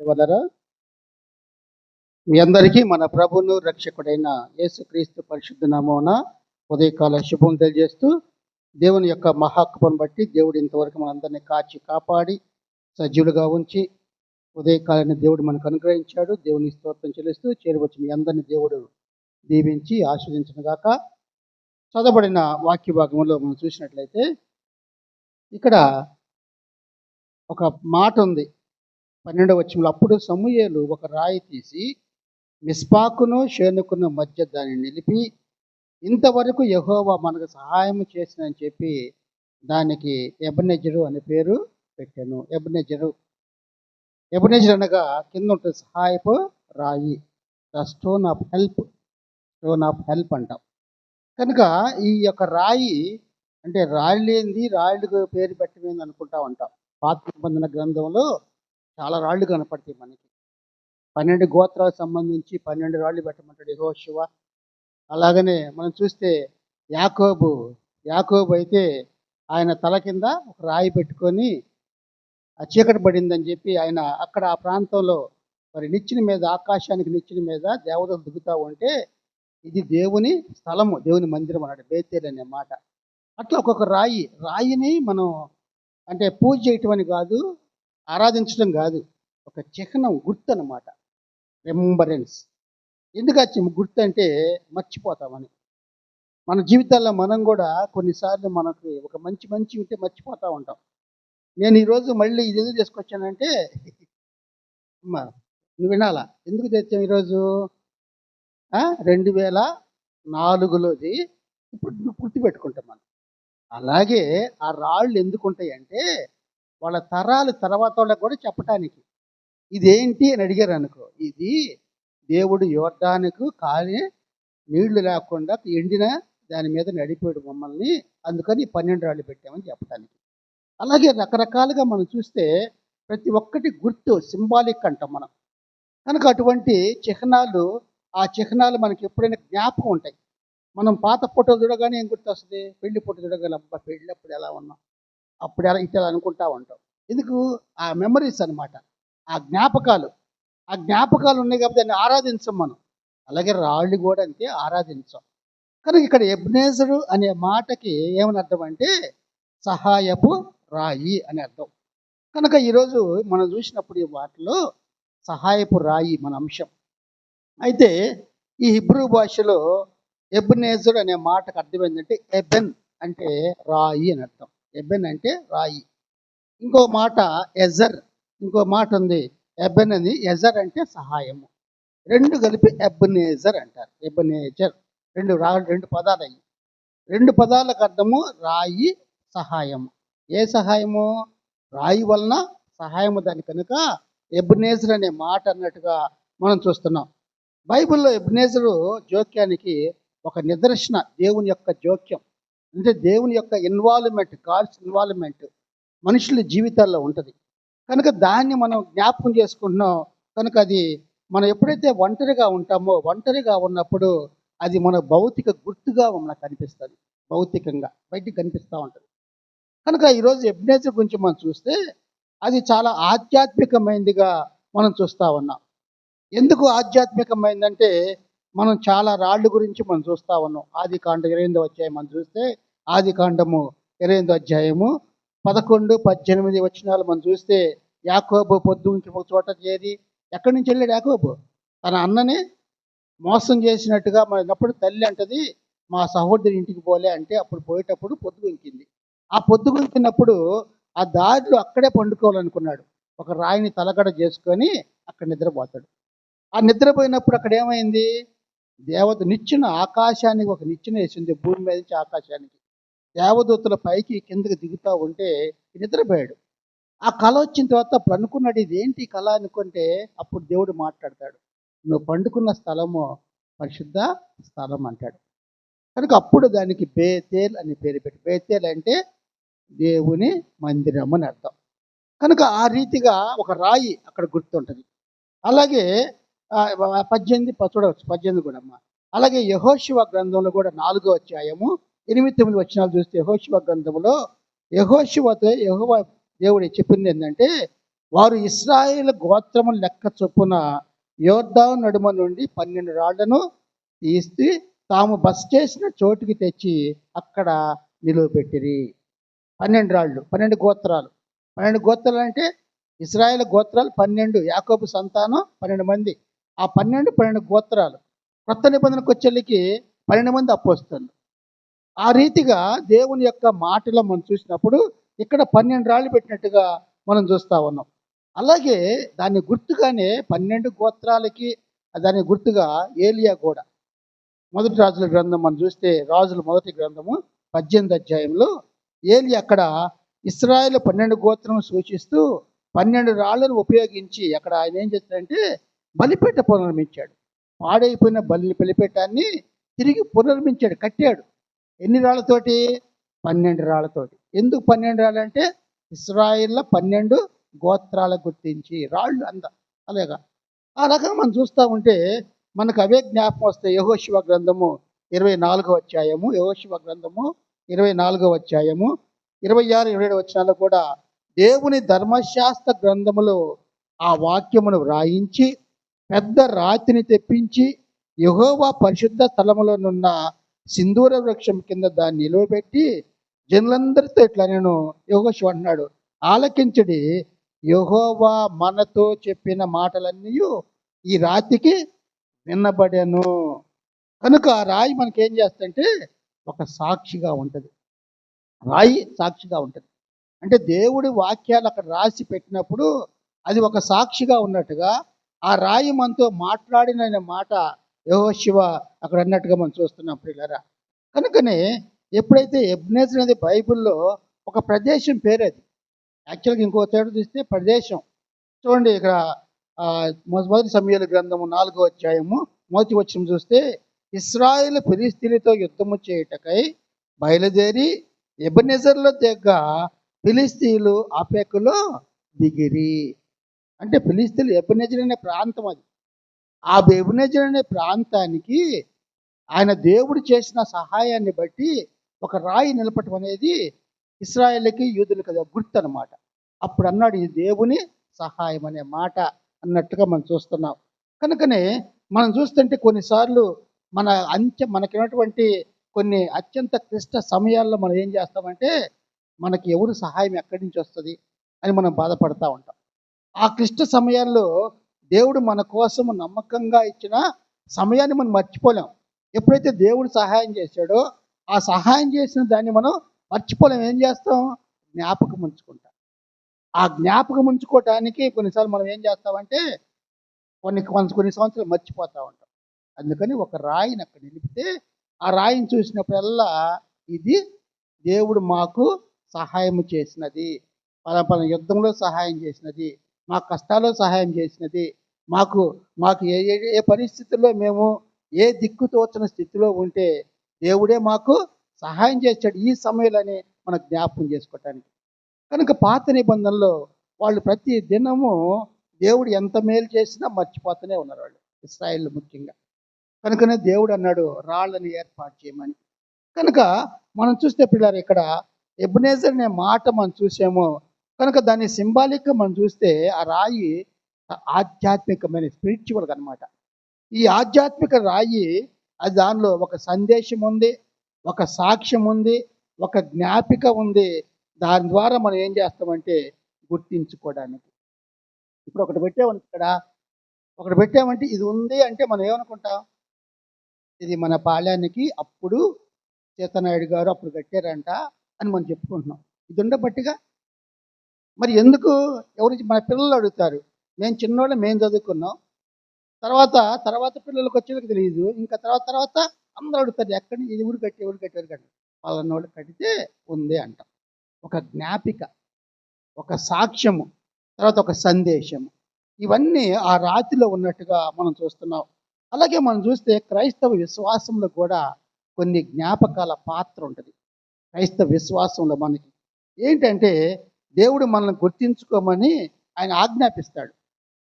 వలన మీ అందరికీ మన ప్రభువును రక్షకుడైన యేసుక్రీస్తు పరిశుద్ధ నామమున ఉదయకాల శుభం తెలియజేస్తూ, దేవుని యొక్క మహాకృపను బట్టి దేవుడు ఇంతవరకు మనందరినీ కాచి కాపాడి సజీవులుగా ఉంచి ఉదయకాలాన్ని దేవుడు మనకు అనుగ్రహించాడు. దేవుని స్తోత్రం చెల్లిస్తూ చేరవచ్చు మీ అందరినీ దేవుడు దీవించి ఆస్వాదించును గాక. చదవబడిన వాక్య భాగంలో మనం చూసినట్లయితే ఇక్కడ ఒక మాట ఉంది. 12వ వచనంలో, అప్పుడు సమూయేలు ఒక రాయి తీసి మిస్పాకును షేనుకును మధ్య దాన్ని నిలిపి, ఇంతవరకు యెహోవా మనకు సహాయం చేసినని చెప్పి దానికి ఎబెనెజరు అనే పేరు పెట్టాను. ఎబెనెజరు అనగా కింద ఉంటుంది సహాయపు రాయి, ద స్టోన్ ఆఫ్ హెల్ప్ అంటాం. కనుక ఈ యొక్క రాయి అంటే రాళ్ళు ఏంది, రాళ్ళకు పేరు పెట్టమేంది అనుకుంటా ఉంటాం. పాత నిబంధన గ్రంథంలో చాలా రాళ్ళు కనపడతాయి మనకి. 12 గోత్రాలకు సంబంధించి 12 రాళ్ళు పెట్టమంటాడు యెహోషువ. అలాగనే మనం చూస్తే యాకోబు అయితే ఆయన తల కింద ఒక రాయి పెట్టుకొని ఆ చీకటి పడిందని చెప్పి ఆయన అక్కడ ఆ ప్రాంతంలో మరి నిచ్చెన మీద, ఆకాశానికి నిచ్చెన మీద దేవతలు దిగుతూ ఉంటే ఇది దేవుని స్థలము, దేవుని మందిరం అన్నాడు, బేతేల్ అనే మాట. అట్లా ఒక్కొక్క రాయిని మనం అంటే పూజ చేయటం అని కాదు, ఆరాధించడం కాదు, ఒక చిహ్నం, గుర్తు అన్నమాట. రిమెంబరెన్స్. ఎందుకు గుర్తు అంటే మర్చిపోతామని. మన జీవితాల్లో మనం కూడా కొన్నిసార్లు మనకి ఒక మంచి ఉంటే మర్చిపోతూ ఉంటాం. నేను ఈరోజు మళ్ళీ ఇది ఎందుకు తీసుకొచ్చానంటే, నువ్వు వినాలా ఎందుకు తెచ్చాం ఈరోజు, 2004లోది ఇప్పుడు గుర్తుపెట్టుకుంటాం మనం. అలాగే ఆ రాళ్ళు ఎందుకు ఉంటాయంటే వాళ్ళ తరాలు తర్వాత వాళ్ళకి కూడా చెప్పటానికి. ఇదేంటి అని అడిగారు అనుకో, ఇది దేవుడు యోర్దానుకు కాలి నీళ్లు లేకుండా ఎండిన దాని మీద నడిపాడు మమ్మల్ని, అందుకని 12 రాళ్ళు పెట్టామని చెప్పడానికి. అలాగే రకరకాలుగా మనం చూస్తే ప్రతి ఒక్కటి గుర్తు, సింబాలిక్ అంటాం మనం. కనుక అటువంటి చిహ్నాలు, ఆ చిహ్నాలు మనకి ఎప్పుడైనా జ్ఞాపకం ఉంటాయి. మనం పాత ఫోటోలు చూడగానే ఏం గుర్తు వస్తుంది? పెళ్లి ఫోటో చూడగానే అబ్బా పెళ్ళప్పుడు ఎలా ఉన్నాం, అప్పుడు ఎలా ఇట్లా అనుకుంటా ఉంటాం. ఎందుకు? ఆ మెమరీస్ అనమాట, ఆ జ్ఞాపకాలు ఉన్నాయి కాబట్టి దాన్ని ఆరాధించం మనం. అలాగే రాళ్ళు కూడా అంతే, ఆరాధించాం. కనుక ఇక్కడ ఎబెనెజరు అనే మాటకి ఏమని అర్థం అంటే సహాయపు రాయి అని అర్థం. కనుక ఈరోజు మనం చూసినప్పుడు ఈ వాటిలో సహాయపు రాయి మన అంశం. అయితే ఈ హిబ్రూ భాషలో ఎబెనెజరు అనే మాటకు అర్థం ఏంటంటే ఎబెన్ అంటే రాయి అని అర్థం. ఎబెన్ అంటే రాయి. ఇంకో మాట ఎజర్, ఇంకో మాట ఉంది ఎబెన్ అని. ఎజర్ అంటే సహాయము. రెండు కలిపి ఎబెనెజర్ అంటారు. ఎబెనెజర్ రెండు పదాలు అయ్యి. 2 పదాలకు అర్థము రాయి, సహాయము. ఏ సహాయము? రాయి వలన సహాయము దాని. కనుక ఎబెనెజర్ అనే మాట అన్నట్టుగా మనం చూస్తున్నాం. బైబిల్లో ఎబెనెజరు జోక్యానికి ఒక నిదర్శన, దేవుని యొక్క జోక్యం అంటే దేవుని యొక్క ఇన్వాల్వ్మెంట్, గాడ్స్ ఇన్వాల్వ్మెంట్ మనుషుల జీవితాల్లో ఉంటుంది. కనుక దాన్ని మనం జ్ఞాపకం చేసుకుంటున్నాం. కనుక అది మనం ఎప్పుడైతే ఒంటరిగా ఉంటామో, ఒంటరిగా ఉన్నప్పుడు అది మన భౌతిక గుర్తుగా మనకు కనిపిస్తుంది, భౌతికంగా బయటికి కనిపిస్తూ ఉంటుంది. కనుక ఈరోజు ఎబెనెజర్ గురించి మనం చూస్తే అది చాలా ఆధ్యాత్మికమైనదిగా మనం చూస్తూ ఉన్నాం. ఎందుకు ఆధ్యాత్మికమైందంటే మనం చాలా రాళ్ళ గురించి మనం చూస్తూ ఉన్నాం. ఆదికాండం 28వ అధ్యాయం మనం చూస్తే, ఆదికాండము 28వ అధ్యాయము 11, 18 వచనాలు మనం చూస్తే, యాకోబు పొద్దుంచి ఒక చోట చేరి, ఎక్కడి నుంచి వెళ్ళాడు యాకోబు? తన అన్నని మోసం చేసినట్టుగా మనప్పుడు తల్లి అంటది, మా సహోదరి ఇంటికి పోలే అంటే అప్పుడు పోయేటప్పుడు పొద్దుగుంకింది. ఆ పొద్దుగుంకినప్పుడు ఆ దారిలో అక్కడే పండుకోవాలనుకున్నాడు. ఒక రాయిని తలగడ చేసుకొని అక్కడ నిద్రపోతాడు. ఆ నిద్రపోయినప్పుడు అక్కడ ఏమైంది? దేవత నిచ్చెన, ఆకాశానికి ఒక నిచ్చెన వేసింది, భూమి మీద నుంచి ఆకాశానికి. దేవదూతల పైకి కిందకి దిగుతూ ఉంటే నిద్రపోయాడు. ఆ కళ వచ్చిన తర్వాత అప్పుడు అనుకున్నాడు, ఇదేంటి కళ అనుకుంటే అప్పుడు దేవుడు మాట్లాడతాడు, నువ్వు పండుకున్న స్థలము పరిశుద్ధ స్థలం అంటాడు. కనుక అప్పుడు దానికి బేతేల్ అని పేరు పెట్టి, బేతేల్ అంటే దేవుని మందిరం అని అర్థం. కనుక ఆ రీతిగా ఒక రాయి అక్కడ గుర్తుంటుంది. అలాగే 18 చూడవచ్చు, 18 కూడా అమ్మ. అలాగే యెహోషువ గ్రంథంలో కూడా 4వ అధ్యాయము 8-9 వచనాలు చూస్తే, యెహోషువ గ్రంథంలో యెహోషువతో యెహోవా దేవుడు చెప్పింది ఏంటంటే, వారు ఇశ్రాయేలు గోత్రము లెక్క చొప్పున యోర్దాను నడుమ నుండి 12 రాళ్లను తీసి తాము బస చేసిన చోటుకి తెచ్చి అక్కడ నిలువబెట్టిరి. 12 రాళ్ళు, 12 గోత్రాలు. 12 గోత్రాలు అంటే ఇశ్రాయేలు గోత్రాలు 12, యాకోబు సంతానం 12 మంది. ఆ 12 గోత్రాలు. కొత్త నిబంధనకు వచ్చేళ్ళకి 12 మంది అపోస్తలులు. ఆ రీతిగా దేవుని యొక్క మాటలో మనం చూసినప్పుడు ఇక్కడ 12 రాళ్ళు పెట్టినట్టుగా మనం చూస్తా ఉన్నాం. అలాగే దాన్ని గుర్తుగానే 12 గోత్రాలకి దాని గుర్తుగా ఏలియా కూడా. మొదటి రాజుల గ్రంథం మనం చూస్తే రాజుల మొదటి గ్రంథము 18 అధ్యాయంలో ఏలియా అక్కడ ఇశ్రాయేలు 12 గోత్రం సూచిస్తూ 12 రాళ్లను ఉపయోగించి అక్కడ ఆయన ఏం చేస్తాడంటే బలిపీఠ పునర్మించాడు. పాడైపోయిన బలిపీఠాన్ని తిరిగి పునర్మించాడు, కట్టాడు. ఎన్ని రాళ్లతోటి? 12 రాళ్లతోటి. ఎందుకు 12 రాళ్ళు అంటే ఇశ్రాయేల్లో 12 గోత్రాల గుర్తించి రాళ్ళు అలాగా. ఆ రకంగా మనం చూస్తూ ఉంటే మనకు అవే జ్ఞాపకం వస్తాయి. యెహోషువ గ్రంథము 24వ అధ్యాయము, యెహోషువ గ్రంథము 24వ అధ్యాయము 26, 27 వచనాల్లో కూడా దేవుని ధర్మశాస్త్ర గ్రంథములో ఆ వాక్యమును వ్రాయించి పెద్ద రాతిని తెప్పించి యెహోవా పరిశుద్ధ స్థలములోనున్న సింధూర వృక్షం కింద దాన్ని నిలువబెట్టి జనులందరితో ఇట్లా నేను యెహోషువ అంటున్నాడు, ఆలకించడి, యెహోవా మనతో చెప్పిన మాటలన్నీ ఈ రాతికి వినబడెను. కనుక ఆ రాయి మనకేం చేస్తుంటే ఒక సాక్షిగా ఉంటుంది. రాయి సాక్షిగా ఉంటుంది. అంటే దేవుడి వాక్యాలు అక్కడ రాసి పెట్టినప్పుడు అది ఒక సాక్షిగా ఉన్నట్టుగా ఆ రాయి మనతో మాట్లాడిన మాట యెహోషువ అక్కడ అన్నట్టుగా మనం చూస్తున్నాం ప్రియులారా. కనుకనే ఎప్పుడైతే ఎబ్నేజర్ అనేది బైబిల్లో ఒక ప్రదేశం పేరు, అది యాక్చువల్గా ఇంకో తేడా చూస్తే ప్రదేశం చూడండి. ఇక్కడ మొదటి సమూయేలు గ్రంథము 4వ అధ్యాయము మొదటి వచనం చూస్తే ఇశ్రాయేలు ఫిలిష్తీయులతో యుద్ధము చేయుటకై బయలుదేరి ఎబెనెజర్లో దిగ్గ ఫిలిష్తీయులు ఆఫెకులో దిగిరి. అంటే ఫిలిష్తీయులు ఎబెనెజర్ అనే ప్రాంతం అది. ఆ ఎబెనెజర్ అనే ప్రాంతానికి ఆయన దేవుడు చేసిన సహాయాన్ని బట్టి ఒక రాయి నిలపటం అనేది ఇశ్రాయేలుకి యూదులకి అది గుర్తు అనమాట. అప్పుడు అన్నాడు ఇది దేవుని సహాయం అనే మాట అన్నట్టుగా మనం చూస్తున్నాం. కనుకనే మనం చూస్తుంటే కొన్నిసార్లు మనకున్నటువంటి కొన్ని అత్యంత క్లిష్ట సమయాల్లో మనం ఏం చేస్తామంటే మనకి ఎవరు సహాయం ఎక్కడి నుంచి వస్తుంది అని మనం బాధపడతా ఉంటాం. ఆ క్లిష్ట సమయాల్లో దేవుడు మన కోసం నమ్మకంగా ఇచ్చిన సమయాన్ని మనం మర్చిపోలేం. ఎప్పుడైతే దేవుడు సహాయం చేశాడో ఆ సహాయం చేసిన దాన్ని మనం మర్చిపోలేం. ఏం చేస్తాం? జ్ఞాపకం ఉంచుకుంటాం. ఆ జ్ఞాపకం ఉంచుకోవటానికి కొన్నిసార్లు మనం ఏం చేస్తామంటే కొన్ని సంవత్సరాలు మర్చిపోతూ ఉంటాం. అందుకని ఒక రాయిని అక్కడ నిలిపితే ఆ రాయిని చూసినప్పుడల్లా ఇది దేవుడు మాకు సహాయం చేసినది, పలానా యుద్ధంలో సహాయం చేసినది, మా కష్టాల్లో సహాయం చేసినది, మాకు ఏ పరిస్థితుల్లో మేము ఏ దిక్కు తోచని స్థితిలో ఉంటే దేవుడే మాకు సహాయం చేశాడు ఈ సమయంలోనే మనం జ్ఞాపకం చేసుకోవటానికి. కనుక పాత నిబంధనలో వాళ్ళు ప్రతి దినము దేవుడు ఎంత మేలు చేసినా మర్చిపోతూనే ఉన్నారు వాళ్ళు, ఇశ్రాయేలు ముఖ్యంగా. కనుకనే దేవుడు అన్నాడు రాళ్ళని ఏర్పాటు చేయమని. కనుక మనం చూస్తే పిల్లలు ఇక్కడ ఎబెనెజర్ అనే మాట మనం చూసాము. కనుక దాన్ని సింబాలిక్గా మనం చూస్తే ఆ రాయి ఆధ్యాత్మికమైన స్పిరిచువల్గా అనమాట. ఈ ఆధ్యాత్మిక రాయి అది దానిలో ఒక సందేశం ఉంది, ఒక సాక్ష్యం ఉంది, ఒక జ్ఞాపిక ఉంది. దాని ద్వారా మనం ఏం చేస్తామంటే గుర్తించుకోవడానికి. ఇప్పుడు ఒకటి పెట్టామంటే ఇది ఉంది అంటే మనం ఏమనుకుంటాం? ఇది మన పాళ్యానికి అప్పుడు సీతనాయుడు గారు అప్పుడు కట్టారంట అని మనం చెప్పుకుంటున్నాం. ఇది ఉండబట్టిగా మరి ఎందుకు మన పిల్లలు అడుగుతారు. మేము చిన్నోళ్ళు మేము చదువుకున్నాం, తర్వాత పిల్లలకు వచ్చేది తెలియదు. ఇంకా తర్వాత అందరూ అడుగుతారు ఎక్కడి ఇది ఊరు కట్టారు వాళ్ళ కడితే ఉంది అంటాం. ఒక జ్ఞాపిక, ఒక సాక్ష్యము, తర్వాత ఒక సందేశము, ఇవన్నీ ఆ రాతిలో ఉన్నట్టుగా మనం చూస్తున్నాం. అలాగే మనం చూస్తే క్రైస్తవ విశ్వాసంలో కూడా కొన్ని జ్ఞాపకాల పాత్ర ఉంటుంది. క్రైస్తవ విశ్వాసంలో మనకి ఏంటంటే దేవుడు మనల్ని గుర్తించుకోమని ఆయన ఆజ్ఞాపిస్తాడు.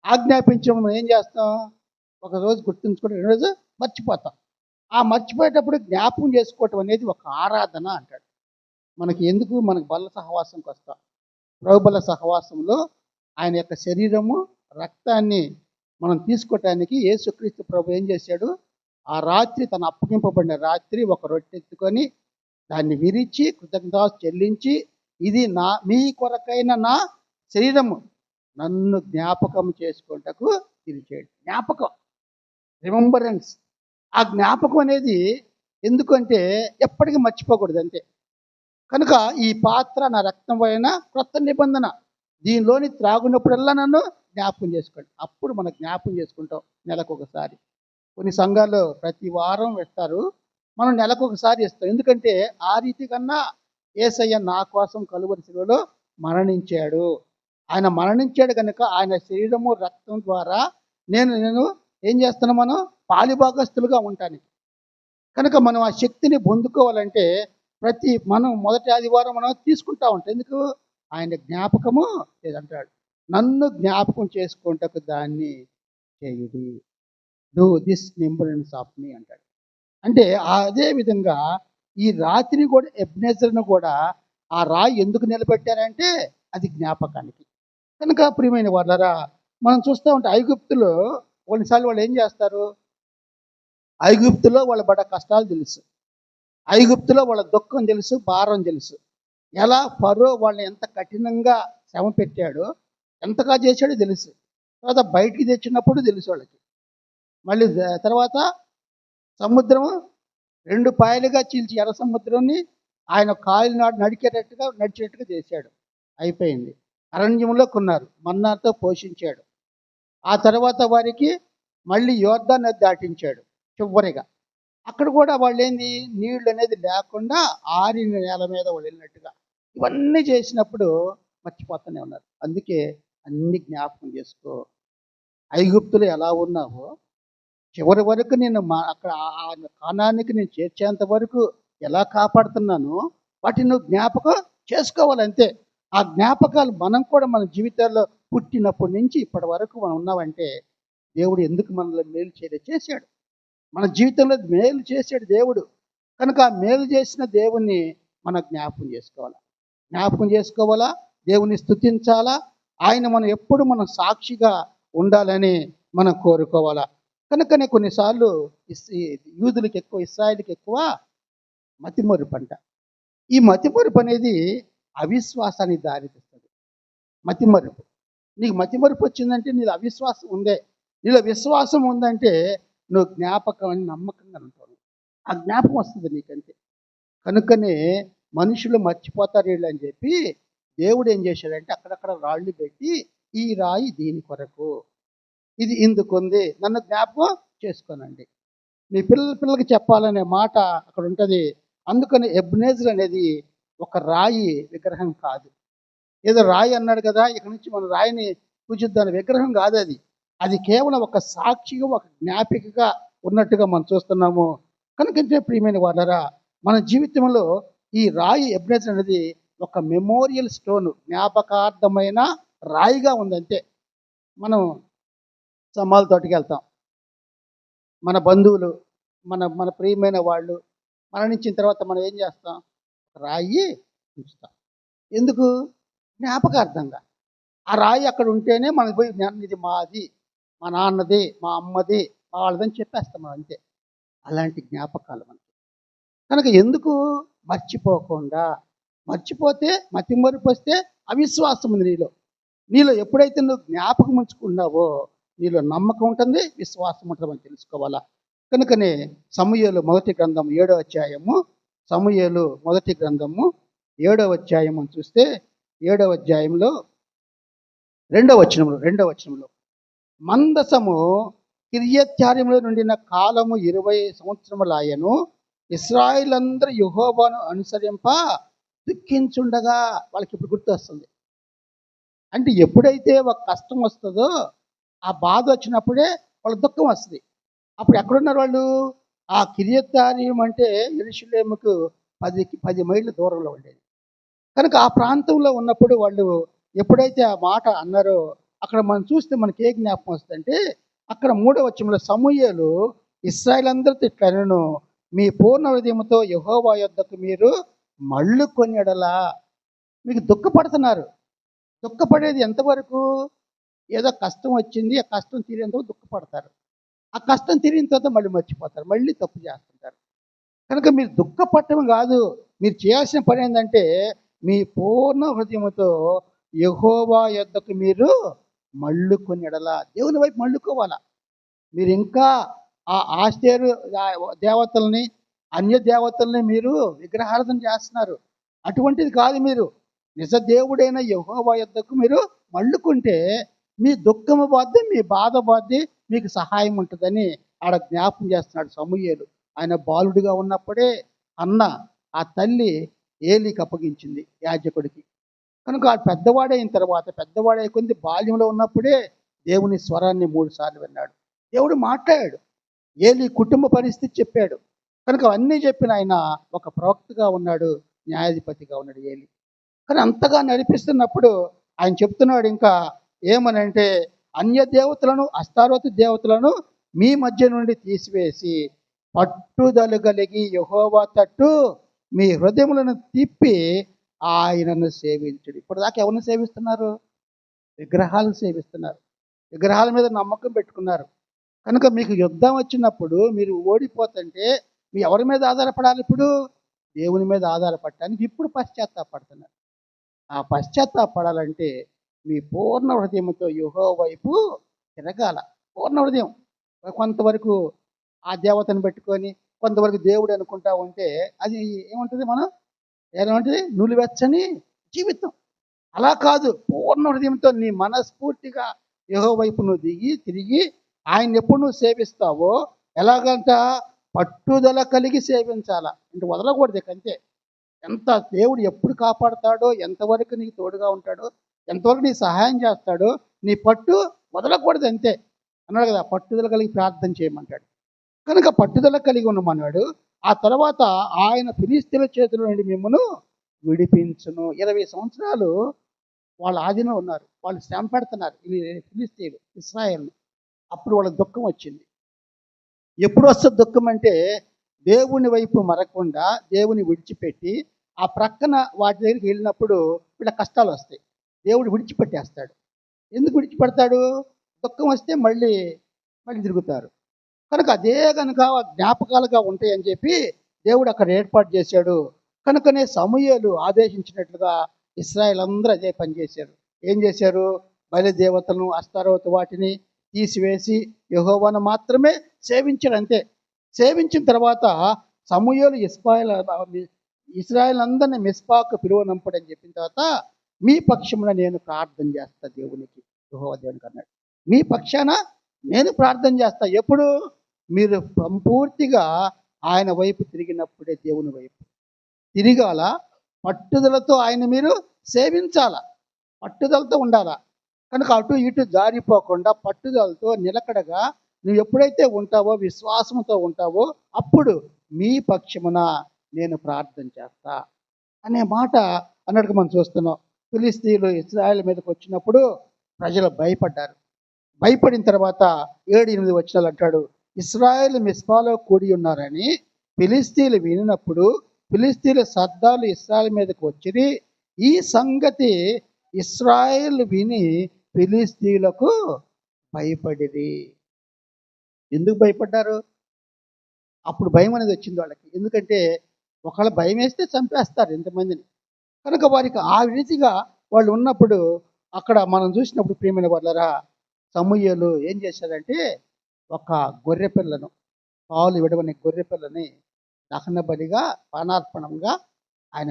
ఆజ్ఞాపించడం మనం ఏం చేస్తాం? ఒకరోజు గుర్తుంచుకోవడం, 2 రోజు మర్చిపోతాం. ఆ మర్చిపోయేటప్పుడు జ్ఞాపకం చేసుకోవటం అనేది ఒక ఆరాధన అంటాడు. మనకి బల్ల సహవాసంకి వస్తాం. ప్రభుబల సహవాసంలో ఆయన యొక్క శరీరము రక్తాన్ని మనం తీసుకోవటానికి యేసుక్రీస్తు ప్రభు ఏం చేశాడు? ఆ రాత్రి తను అప్పగింపబడిన రాత్రి ఒక రొట్టె ఎత్తుకొని దాన్ని విరిచి కృతజ్ఞత చెల్లించి, ఇది మీ కొరకైన నా శరీరము, నన్ను జ్ఞాపకం చేసుకుంటకు తిరిచాడు. జ్ఞాపకం, రిమెంబరెన్స్. ఆ జ్ఞాపకం అనేది ఎందుకంటే ఎప్పటికీ మర్చిపోకూడదు అంతే. కనుక ఈ పాత్ర నా రక్తం అయిన క్రొత్త నిబంధన, దీనిలోని త్రాగున్నప్పుడల్లా నన్ను జ్ఞాపకం చేసుకోండి. అప్పుడు మనం జ్ఞాపకం చేసుకుంటాం నెలకు ఒకసారి. కొన్ని సంఘాల్లో ప్రతి వారం వేస్తారు, మనం నెలకు ఒకసారి ఇస్తాం. ఎందుకంటే ఆ రీతి కన్నా యేసయ్య నా కోసం కలువరి శిలువలో మరణించాడు. ఆయన మరణించాడు కనుక ఆయన శరీరము రక్తం ద్వారా నేను ఏం చేస్తాను? మనం పాలిభాగస్తులుగా ఉంటాను. కనుక మనం ఆ శక్తిని పొందుకోవాలంటే మనం మొదటి ఆదివారం మనం తీసుకుంటా ఉంటాం. ఎందుకు? ఆయన జ్ఞాపకము లేదంటాడు. నన్ను జ్ఞాపకం చేసుకుంటకు దాన్ని చేయుడి, డూ దిస్ రిమెంబరెన్స్ ఆఫ్ మీ అంటాడు. అంటే అదే విధంగా ఈ రాత్రి కూడా ఎబ్నేజర్ను కూడా ఆ రాయి ఎందుకు నిలబెట్టారంటే అది జ్ఞాపకానికి. కనుక ప్రియమైన వాళ్ళరా, మనం చూస్తూ ఉంటే ఐగుప్తులో కొన్నిసార్లు వాళ్ళు ఏం చేస్తారు? ఐగుప్తులో వాళ్ళ పడ్డ కష్టాలు తెలుసు, ఐగుప్తులో వాళ్ళ దుఃఖం తెలుసు, భారం తెలుసు. ఎలా ఫరో వాళ్ళని ఎంత కఠినంగా శ్రమ పెట్టాడో, ఎంతగా చేశాడో తెలుసు. తర్వాత బయటికి తెచ్చినప్పుడు తెలుసు వాళ్ళకి. మళ్ళీ తర్వాత సముద్రము 2 పాయలుగా చీల్చి ఎర్ర సముద్రాన్ని ఆయన కాలు నడిచినట్టుగా చేశాడు. అయిపోయింది. అరణ్యంలో కొన్నారు, మన్నాతో పోషించాడు. ఆ తర్వాత వారికి మళ్ళీ యోర్దాను నది దాటించాడు చివరిగా. అక్కడ కూడా వాళ్ళు ఏంది, నీళ్ళు అనేది లేకుండా ఆరిన నేల మీద వాళ్ళు వెళ్ళినట్టుగా ఇవన్నీ చేసినప్పుడు మర్చిపోతూనే ఉన్నారు. అందుకే అన్ని జ్ఞాపకం చేసుకో. ఐగుప్తులు ఎలా ఉన్నావో చివరి వరకు నేను అక్కడ కానానికి నేను చేర్చేంత వరకు ఎలా కాపాడుతున్నానో వాటిని నువ్వు జ్ఞాపకం చేసుకోవాలంతే. ఆ జ్ఞాపకాలు మనం కూడా మన జీవితాల్లో పుట్టినప్పటి నుంచి ఇప్పటి వరకు మనం ఉన్నామంటే దేవుడు ఎందుకు మనల్ని మేలు చేశాడు, మన జీవితంలో మేలు చేశాడు దేవుడు. కనుక ఆ మేలు చేసిన దేవుణ్ణి మనం జ్ఞాపకం చేసుకోవాలా, దేవుని స్తుతించాలా. ఆయన మనం ఎప్పుడు మనం సాక్షిగా ఉండాలని మనం కోరుకోవాలా. కనుకనే కొన్నిసార్లు యూదులకి ఎక్కువ, ఇశ్రాయేలుకి ఎక్కువ మతిమరుపు అంట. ఈ మతిమరుపు అనేది అవిశ్వాసానికి దారితీస్తుంది. మతిమరుపు, నీకు మతిమరుపు వచ్చిందంటే నీలో అవిశ్వాసం ఉందే. నీలో విశ్వాసం ఉందంటే నువ్వు జ్ఞాపకం అని నమ్మకంగా ఉంటావు. ఆ జ్ఞాపకం వస్తుంది నీకంతే. కనుకనే మనుషులు మర్చిపోతారు వీళ్ళు అని చెప్పి దేవుడు ఏం చేశాడంటే అక్కడక్కడ రాళ్ళు పెట్టి, ఈ రాయి దీని కొరకు, ఇది ఇందుకుంది, నన్ను జ్ఞాపకం చేసుకోనండి. మీ పిల్లలకి చెప్పాలనే మాట అక్కడ ఉంటుంది. అందుకని ఎబ్నేజర్ అనేది ఒక రాయి విగ్రహం కాదు. ఏదో రాయి అన్నాడు కదా, ఇక్కడ నుంచి మన రాయిని పూజిద్దాని విగ్రహం కాదు అది. అది కేవలం ఒక సాక్షిగా, ఒక జ్ఞాపికగా ఉన్నట్టుగా మనం చూస్తున్నాము. కనుక ప్రియమైన వాళ్ళరా, మన జీవితంలో ఈ రాయి ఎబ్నేజర్ అనేది ఒక మెమోరియల్ స్టోన్, జ్ఞాపకార్థమైన రాయిగా ఉందంతే. మనం సమాల తోటికి వెళ్తాం, మన బంధువులు, మన ప్రియమైన వాళ్ళు మరణించిన తర్వాత మనం ఏం చేస్తాం? రాయి ఉంచుతాం. ఎందుకు? జ్ఞాపకార్థంగా. ఆ రాయి అక్కడ ఉంటేనే మనకు పోయి ఇది మాది, మా నాన్నది, మా అమ్మది, మా వాళ్ళదని చెప్పేస్తాం మనం అంతే. అలాంటి జ్ఞాపకాలు మనకి. కనుక ఎందుకు మర్చిపోకుండా, మర్చిపోతే మతిమరుపు వస్తే అవిశ్వాసం ఉంది నీలో ఎప్పుడైతే నువ్వు జ్ఞాపకం ఉంచుకున్నావో నీలో నమ్మకం ఉంటుంది, విశ్వాసం ఉంటుంది అని తెలుసుకోవాలా. కనుకనే సమూయేలు మొదటి గ్రంథం 7వ అధ్యాయము, సమూయేలు మొదటి గ్రంథము 7వ అధ్యాయము చూస్తే 7వ అధ్యాయంలో 2వ వచనంలో మందసము కిర్యత్యారీములో నుండిన కాలము 20 సంవత్సరములాయను, ఇశ్రాయేలందరూ యెహోవాను అనుసరింప దుఃఖించుండగా. వాళ్ళకి ఇప్పుడు గుర్తు వస్తుంది. అంటే ఎప్పుడైతే ఒక కష్టం వస్తుందో, ఆ బాధ వచ్చినప్పుడే వాళ్ళ దుఃఖం వస్తుంది. అప్పుడు ఎక్కడున్నారు వాళ్ళు? ఆ కిర్యత్యారీము అంటే యెరూషలేముకు 10 మైళ్ళ దూరంలో ఉండేది. కనుక ఆ ప్రాంతంలో ఉన్నప్పుడు వాళ్ళు ఎప్పుడైతే ఆ మాట అన్నారో, అక్కడ మనం చూస్తే మనకి ఏ జ్ఞాపకం వస్తుందంటే, అక్కడ 3వ వచనంలో సమూయేలు ఇశ్రాయేలందరితో ఇట్లనెను, మీ పూర్ణ హృదయముతో యెహోవా యొద్దకు మీరు మళ్ళుకొనియెడల. మీకు దుఃఖపడుతున్నారు, దుఃఖపడేది ఎంతవరకు? ఏదో కష్టం వచ్చింది, ఆ కష్టం తీరేంత వరకు దుఃఖపడతారు. ఆ కష్టం తీరిన తర్వాత మళ్ళీ మర్చిపోతారు. మళ్ళీ తప్పు చేస్తుంటారు. కనుక మీరు దుఃఖపడటం కాదు. మీరు చేయాల్సిన పని ఏందంటే, మీ పూర్ణ హృదయముతో యెహోవా యొద్దకు మీరు మళ్ళుకొని ఎడల దేవుని వైపు మళ్ళుకోవాలా. మీరు ఇంకా ఆ ఆషేరు దేవతల్ని, అన్య దేవతల్ని మీరు విగ్రహారాధన చేస్తున్నారు. అటువంటిది కాదు మీరు. నిజ దేవుడైన యెహోవా యొద్దకు మీరు మళ్ళుకుంటే మీ దుఃఖము పోద్ది, మీ బాధ పోద్ది, మీకు సహాయం ఉంటుందని ఆడ జ్ఞాపకం చేస్తున్నాడు సమూయేలు. ఆయన బాలుడిగా ఉన్నప్పుడే అన్న ఆ తల్లి ఏలీకి అప్పగించింది యాజకుడికి. కనుక ఆ పెద్దవాడైన తర్వాత పెద్దవాడై కొంది బాల్యంలో ఉన్నప్పుడే దేవుని స్వరాన్ని 3 సార్లు విన్నాడు. దేవుడు మాట్లాడాడు. ఏలీ కుటుంబ పరిస్థితి చెప్పాడు. కనుక అవన్నీ చెప్పిన ఆయన ఒక ప్రవక్తగా ఉన్నాడు, న్యాయాధిపతిగా ఉన్నాడు ఏలీ. కానీ అంతగా నడిపిస్తున్నప్పుడు ఆయన చెప్తున్నాడు ఇంకా ఏమనంటే, అన్య దేవతలను, అస్తారోతు దేవతలను మీ మధ్య నుండి తీసివేసి పట్టుదల కలిగి యెహోవా తట్టు మీ హృదయములను తిప్పి ఆయనను సేవించుడు. ఇప్పటిదాకా ఎవరిని సేవిస్తున్నారు? విగ్రహాలను సేవిస్తున్నారు. విగ్రహాల మీద నమ్మకం పెట్టుకున్నారు. కనుక మీకు యుద్ధం వచ్చినప్పుడు మీరు ఓడిపోతుంటే మీ ఎవరి మీద ఆధారపడాలి ఇప్పుడు? దేవుని మీద ఆధారపడటానికి ఇప్పుడు పశ్చాత్తాపడుతున్నారు. ఆ పశ్చాత్తాపడాలంటే మీ పూర్ణ హృదయంతో యెహోవా వైపు తిరగాల. పూర్ణ హృదయం. కొంతవరకు ఆ దేవతను పెట్టుకొని కొంతవరకు దేవుడు అనుకుంటా ఉంటే అది ఏముంటుంది? ఏమంటుంది? నులివెచ్చని జీవితం. అలా కాదు. పూర్ణ హృదయంతో నీ మనస్ఫూర్తిగా యెహోవా వైపు నువ్వు తిరిగి ఆయన ఎప్పుడు నువ్వు సేవిస్తావో ఎలాగంట పట్టుదల కలిగి సేవించాల. అంటే వదలకూడదు ఇక అంతే. ఎంత దేవుడు ఎప్పుడు కాపాడతాడో, ఎంతవరకు నీకు తోడుగా ఉంటాడో, ఎంతవరకు నీకు సహాయం చేస్తాడో నీ పట్టు వదలకూడదు అంతే. అన్నాడు కదా, పట్టుదల కలిగి ప్రార్థన చేయమంటాడు. కనుక పట్టుదల కలిగి ఉండమన్నాడు. ఆ తర్వాత ఆయన ఫిలిష్తీయుల చేతుల నుండి మిమ్మల్ని విడిపించును. 20 సంవత్సరాలు వాళ్ళ ఆధీనంలో ఉన్నారు. వాళ్ళు శ్రమ పెడుతున్నారు ఈ ఫిలిష్తీయులు ఇశ్రాయేల్ని. అప్పుడు వాళ్ళకి దుఃఖం వచ్చింది. ఎప్పుడు వస్తుంది దుఃఖం అంటే, దేవుని వైపు మరకుండా దేవుని విడిచిపెట్టి ఆ ప్రక్కన వాటి దగ్గరికి వెళ్ళినప్పుడు వీళ్ళ కష్టాలు వస్తాయి. దేవుడు విడిచిపెట్టేస్తాడు. ఎందుకు విడిచిపెడతాడు? దుఃఖం వస్తే మళ్ళీ మళ్ళీ తిరుగుతారు. కనుక అదే కనుక జ్ఞాపకాలుగా ఉంటాయని చెప్పి దేవుడు అక్కడ ఏర్పాటు చేశాడు. కనుకనే సమూయేలు ఆదేశించినట్లుగా ఇశ్రాయేల్ అందరూ అదే పని చేశారు. ఏం చేశారు? బలి దేవతలను, అస్తారోతు వాటిని తీసివేసి యెహోవాను మాత్రమే సేవించారు అంతే. సేవించిన తర్వాత సమూయేలు ఇశ్రాయేల్ అందరినీ మిస్పాకు పిలువనంపుడని చెప్పిన తర్వాత మీ పక్షమున నేను ప్రార్థన చేస్తా దేవునికి, యెహోవా దేవునికి అన్నాడు. మీ పక్షాన నేను ప్రార్థన చేస్తా. ఎప్పుడు? మీరు సంపూర్తిగా ఆయన వైపు తిరిగినప్పుడే. దేవుని వైపు తిరిగాల. పట్టుదలతో ఆయన మీరు సేవించాల. పట్టుదలతో ఉండాల. కనుక అటు ఇటు జారిపోకుండా పట్టుదలతో నిలకడగా నువ్వు ఎప్పుడైతే ఉంటావో, విశ్వాసంతో ఉంటావో, అప్పుడు మీ పక్షమున నేను ప్రార్థన చేస్తా అనే మాట అన్నట్టుగా మనం చూస్తున్నాం. ఫిలిష్తీయులు ఇశ్రాయేల్ మీదకి వచ్చినప్పుడు ప్రజలు భయపడ్డారు. భయపడిన తర్వాత 7-8 వచనాలు అంటాడు, ఇశ్రాయేల్ మిస్పాలో కూడి ఉన్నారని ఫిలిష్తీయులు వినినప్పుడు ఫిలిష్తీయుల సర్దార్లు ఇశ్రాయేల్ మీదకి వచ్చిరి. ఈ సంగతి ఇశ్రాయేల్ విని ఫిలిష్తీయులకు భయపడిరి. ఎందుకు భయపడ్డారు? అప్పుడు భయం అనేది వచ్చింది వాళ్ళకి. ఎందుకంటే ఒకవేళ భయం వేస్తే చంపేస్తారు ఎంతమందిని. కనుక వారికి ఆ రీతిగా వాళ్ళు ఉన్నప్పుడు అక్కడ మనం చూసినప్పుడు ప్రియమైన వాళ్ళరా, సమూయేలు ఏం చేశారంటే ఒక గొర్రె పిల్లను, పాలు విడవని గొర్రె పిల్లని దహన బలిగా, పానార్పణంగా ఆయన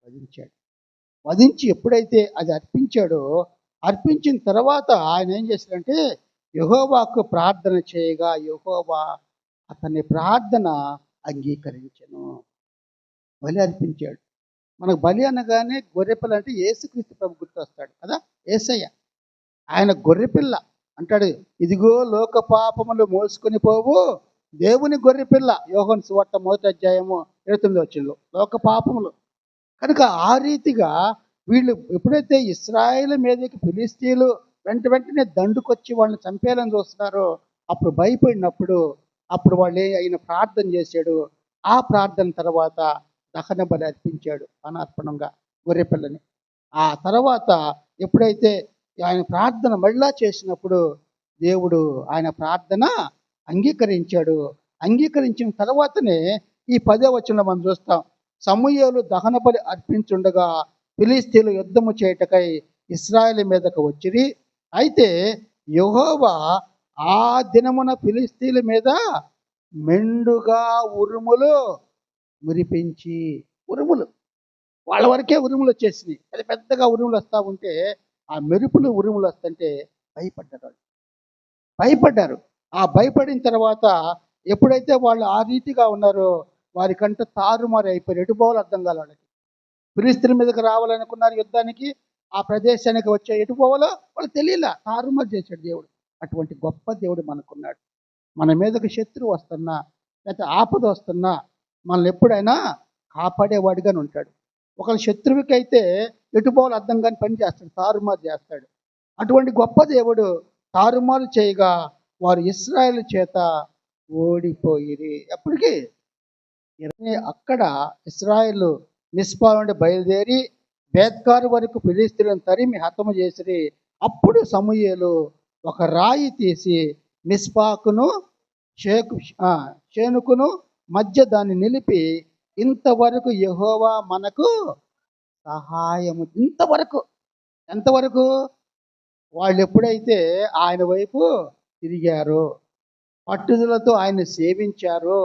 వధించాడు. వధించి ఎప్పుడైతే అది అర్పించాడో, అర్పించిన తర్వాత ఆయన ఏం చేశాడంటే యెహోవాకు ప్రార్థన చేయగా యెహోవా అతని ప్రార్థన అంగీకరించెను. బలి అర్పించాడు. మనకు బలి అనగానే గొర్రెపిల్ల అంటే యేసుక్రీస్తు ప్రభు గుర్తొస్తాడు కదా. యేసయ్య ఆయన గొర్రెపిల్ల అంటాడు, ఇదిగో లోక పాపములు మోసుకొని పోవు దేవుని గొర్రెపిల్ల. యోహాను సువార్త 1:29 లోక పాపములు. కనుక ఆ రీతిగా వీళ్ళు ఎప్పుడైతే ఇశ్రాయేలు మీదకి ఫిలిష్తీయులు వెంటనే దండుకొచ్చి వాళ్ళని చంపేయాలని చూస్తున్నారో, అప్పుడు భయపడినప్పుడు అప్పుడు వాళ్ళు ఆయన ప్రార్థన చేశాడు. ఆ ప్రార్థన తర్వాత దహన బలి అర్పించాడు అనార్పణంగా గొర్రెపిల్లని. ఆ తర్వాత ఎప్పుడైతే ఆయన ప్రార్థన మళ్ళా చేసినప్పుడు దేవుడు ఆయన ప్రార్థన అంగీకరించాడు. అంగీకరించిన తర్వాతనే ఈ 10వ వచనంలో మనం చూస్తాం. సమూయేలు దహన బలి అర్పించుండగా ఫిలిష్తీయులు యుద్ధము చేయుటకై ఇశ్రాయేలు మీదకు వచ్చిరి. అయితే యెహోవా ఆ దినమున ఫిలిష్తీయుల మీద మెండుగా ఉరుములు మురిపించి, ఉరుములు వాళ్ళ వరకే ఉరుములు వచ్చేసినాయి. పెద్ద పెద్దగా ఉరుములు వస్తూ ఉంటే ఆ మెరుపులు ఉరుములు వస్తుంటే భయపడ్డారు వాళ్ళు. భయపడ్డారు. ఆ భయపడిన తర్వాత ఎప్పుడైతే వాళ్ళు ఆ రీతిగా ఉన్నారో వారికంట తారుమారు అయిపోయారు. ఎటు పోవాలో అర్థం కాలే వాళ్ళకి. ఫిలిష్తీయుల మీదకి రావాలనుకున్నారు యుద్ధానికి. ఆ ప్రదేశానికి వచ్చే ఎటు పోవాలో వాళ్ళు తెలియలా. తారుమారు చేశాడు దేవుడు. అటువంటి గొప్ప దేవుడు మనకున్నాడు. మన మీదకి శత్రువు వస్తున్నా లేకపోతే ఆపద వస్తున్నా మనల్ని ఎప్పుడైనా కాపాడేవాడిగానే ఉంటాడు. ఒకళ్ళ శత్రువుకి అయితే ఎటు పోవాలో అర్థం కాని పని చేస్తాడు, తారుమారు చేస్తాడు. అటువంటి గొప్ప దేవుడు తారుమారు చేయగా వారు ఇశ్రాయేలు చేత ఓడిపోయిరి. ఎప్పటికీ అక్కడ ఇశ్రాయేలు మిస్పా నుండి బయలుదేరి బేత్కారు వరకు ఫిలిష్తీయులను తరిమి హతము చేసిరి. అప్పుడు సమూయేలు ఒక రాయి తీసి మిస్పాకును షేనుకును మధ్య దాన్ని నిలిపి, ఇంతవరకు యెహోవా మనకు సహాయము. ఇంతవరకు, ఎంతవరకు? వాళ్ళు ఎప్పుడైతే ఆయన వైపు తిరిగారో, పట్టుదలతో ఆయన సేవించారో,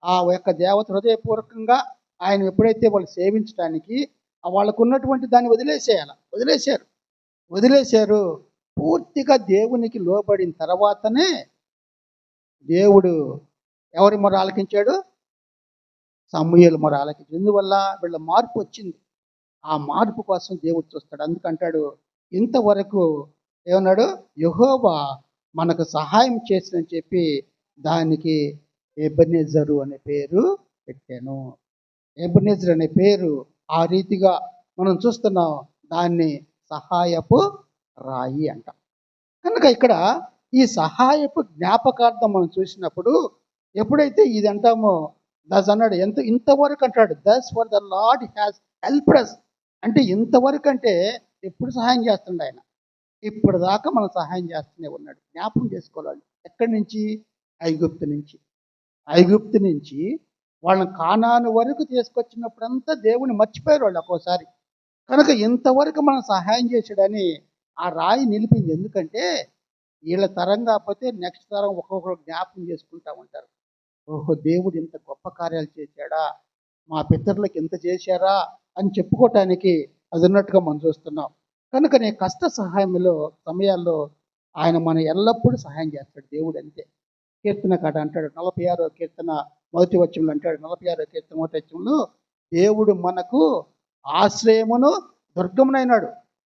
ఆ యొక్క దేవత హృదయపూర్వకంగా ఆయన ఎప్పుడైతే వాళ్ళు సేవించడానికి వాళ్ళకు ఉన్నటువంటి దాన్ని వదిలేశారు. పూర్తిగా దేవునికి లోబడిన తర్వాతనే దేవుడు ఎవరి మొర ఆలకించాడు? సమూయేలు మొర ఆలకించాడు. ఎందువల్ల? వీళ్ళ మార్పు వచ్చింది. ఆ మార్పు కోసం దేవుడు చూస్తాడు. అందుకంటాడు ఇంతవరకు ఏమన్నాడు? యెహోవా మనకు సహాయం చేసినని చెప్పి దానికి ఎబెనెజరు అనే పేరు పెట్టాను. ఎబెనెజర్ అనే పేరు ఆ రీతిగా మనం చూస్తున్నాం. దాన్ని సహాయపు రాయి అంట. కనుక ఇక్కడ ఈ సహాయపు జ్ఞాపకార్థం మనం చూసినప్పుడు ఎప్పుడైతే ఇది అంటామో దస్ అన్నాడు, ఇంతవరకు అంటాడు. Thus for the lord has helped us. అంటే ఇంతవరకు అంటే ఎప్పుడు సహాయం చేస్తుండే ఆయన? ఇప్పుడు దాకా మనం సహాయం చేస్తూనే ఉన్నాడు. జ్ఞాపకం చేసుకోవాలి. ఎక్కడి నుంచి? ఐగుప్తు నుంచి వాళ్ళని కానాను వరకు తీసుకొచ్చినప్పుడంతా దేవుని మర్చిపోయారు వాళ్ళు ఒక్కోసారి. కనుక ఇంతవరకు మనం సహాయం చేశాడని ఆ రాయి నిలిపింది. ఎందుకంటే వీళ్ళ తరం కాకపోతే నెక్స్ట్ తరం ఒక్కొక్కరు జ్ఞాపకం చేసుకుంటా ఉంటారు. ఓహో, దేవుడు ఇంత గొప్ప కార్యాలు చేశాడా, మా పితరులకు ఇంత చేశారా అని చెప్పుకోవటానికి అది ఉన్నట్టుగా మనం చూస్తున్నాం. కనుక నీ కష్ట సమయాల్లో ఆయన మన ఎల్లప్పుడూ సహాయం చేస్తాడు దేవుడు. అంతే. కీర్తనకాడు అంటాడు 46వ కీర్తన 1వ వచనంలో అంటాడు, 46వ కీర్తన 1వ వచనంలో, దేవుడు మనకు ఆశ్రయమును దుర్గమునైనాడు,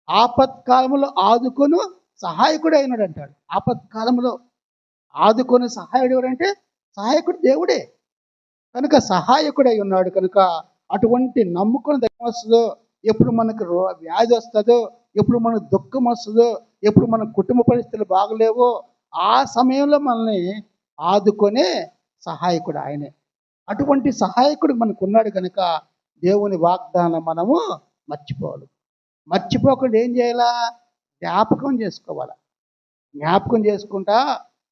ఆపత్కాలములో ఆదుకొను సహాయకుడు అయినాడు అంటాడు. ఆపత్కాలంలో ఆదుకొని సహాయుడు ఎవరంటే సహాయకుడు దేవుడే. కనుక సహాయకుడై ఉన్నాడు. కనుక అటువంటి నమ్ముకుని దగ్గర వస్తుందో, ఎప్పుడు మనకు వ్యాధి వస్తుందో, ఎప్పుడు మనకు దుఃఖం వస్తుందో, ఎప్పుడు మన కుటుంబ పరిస్థితులు బాగలేవో ఆ సమయంలో మనల్ని ఆదుకొనే సహాయకుడు ఆయనే. అటువంటి సహాయకుడు మనకు ఉన్నాడు. కనుక దేవుని వాగ్దానం మనము మర్చిపోకుండా ఏం చేయాలా? జ్ఞాపకం చేసుకోవాలా. జ్ఞాపకం చేసుకుంటా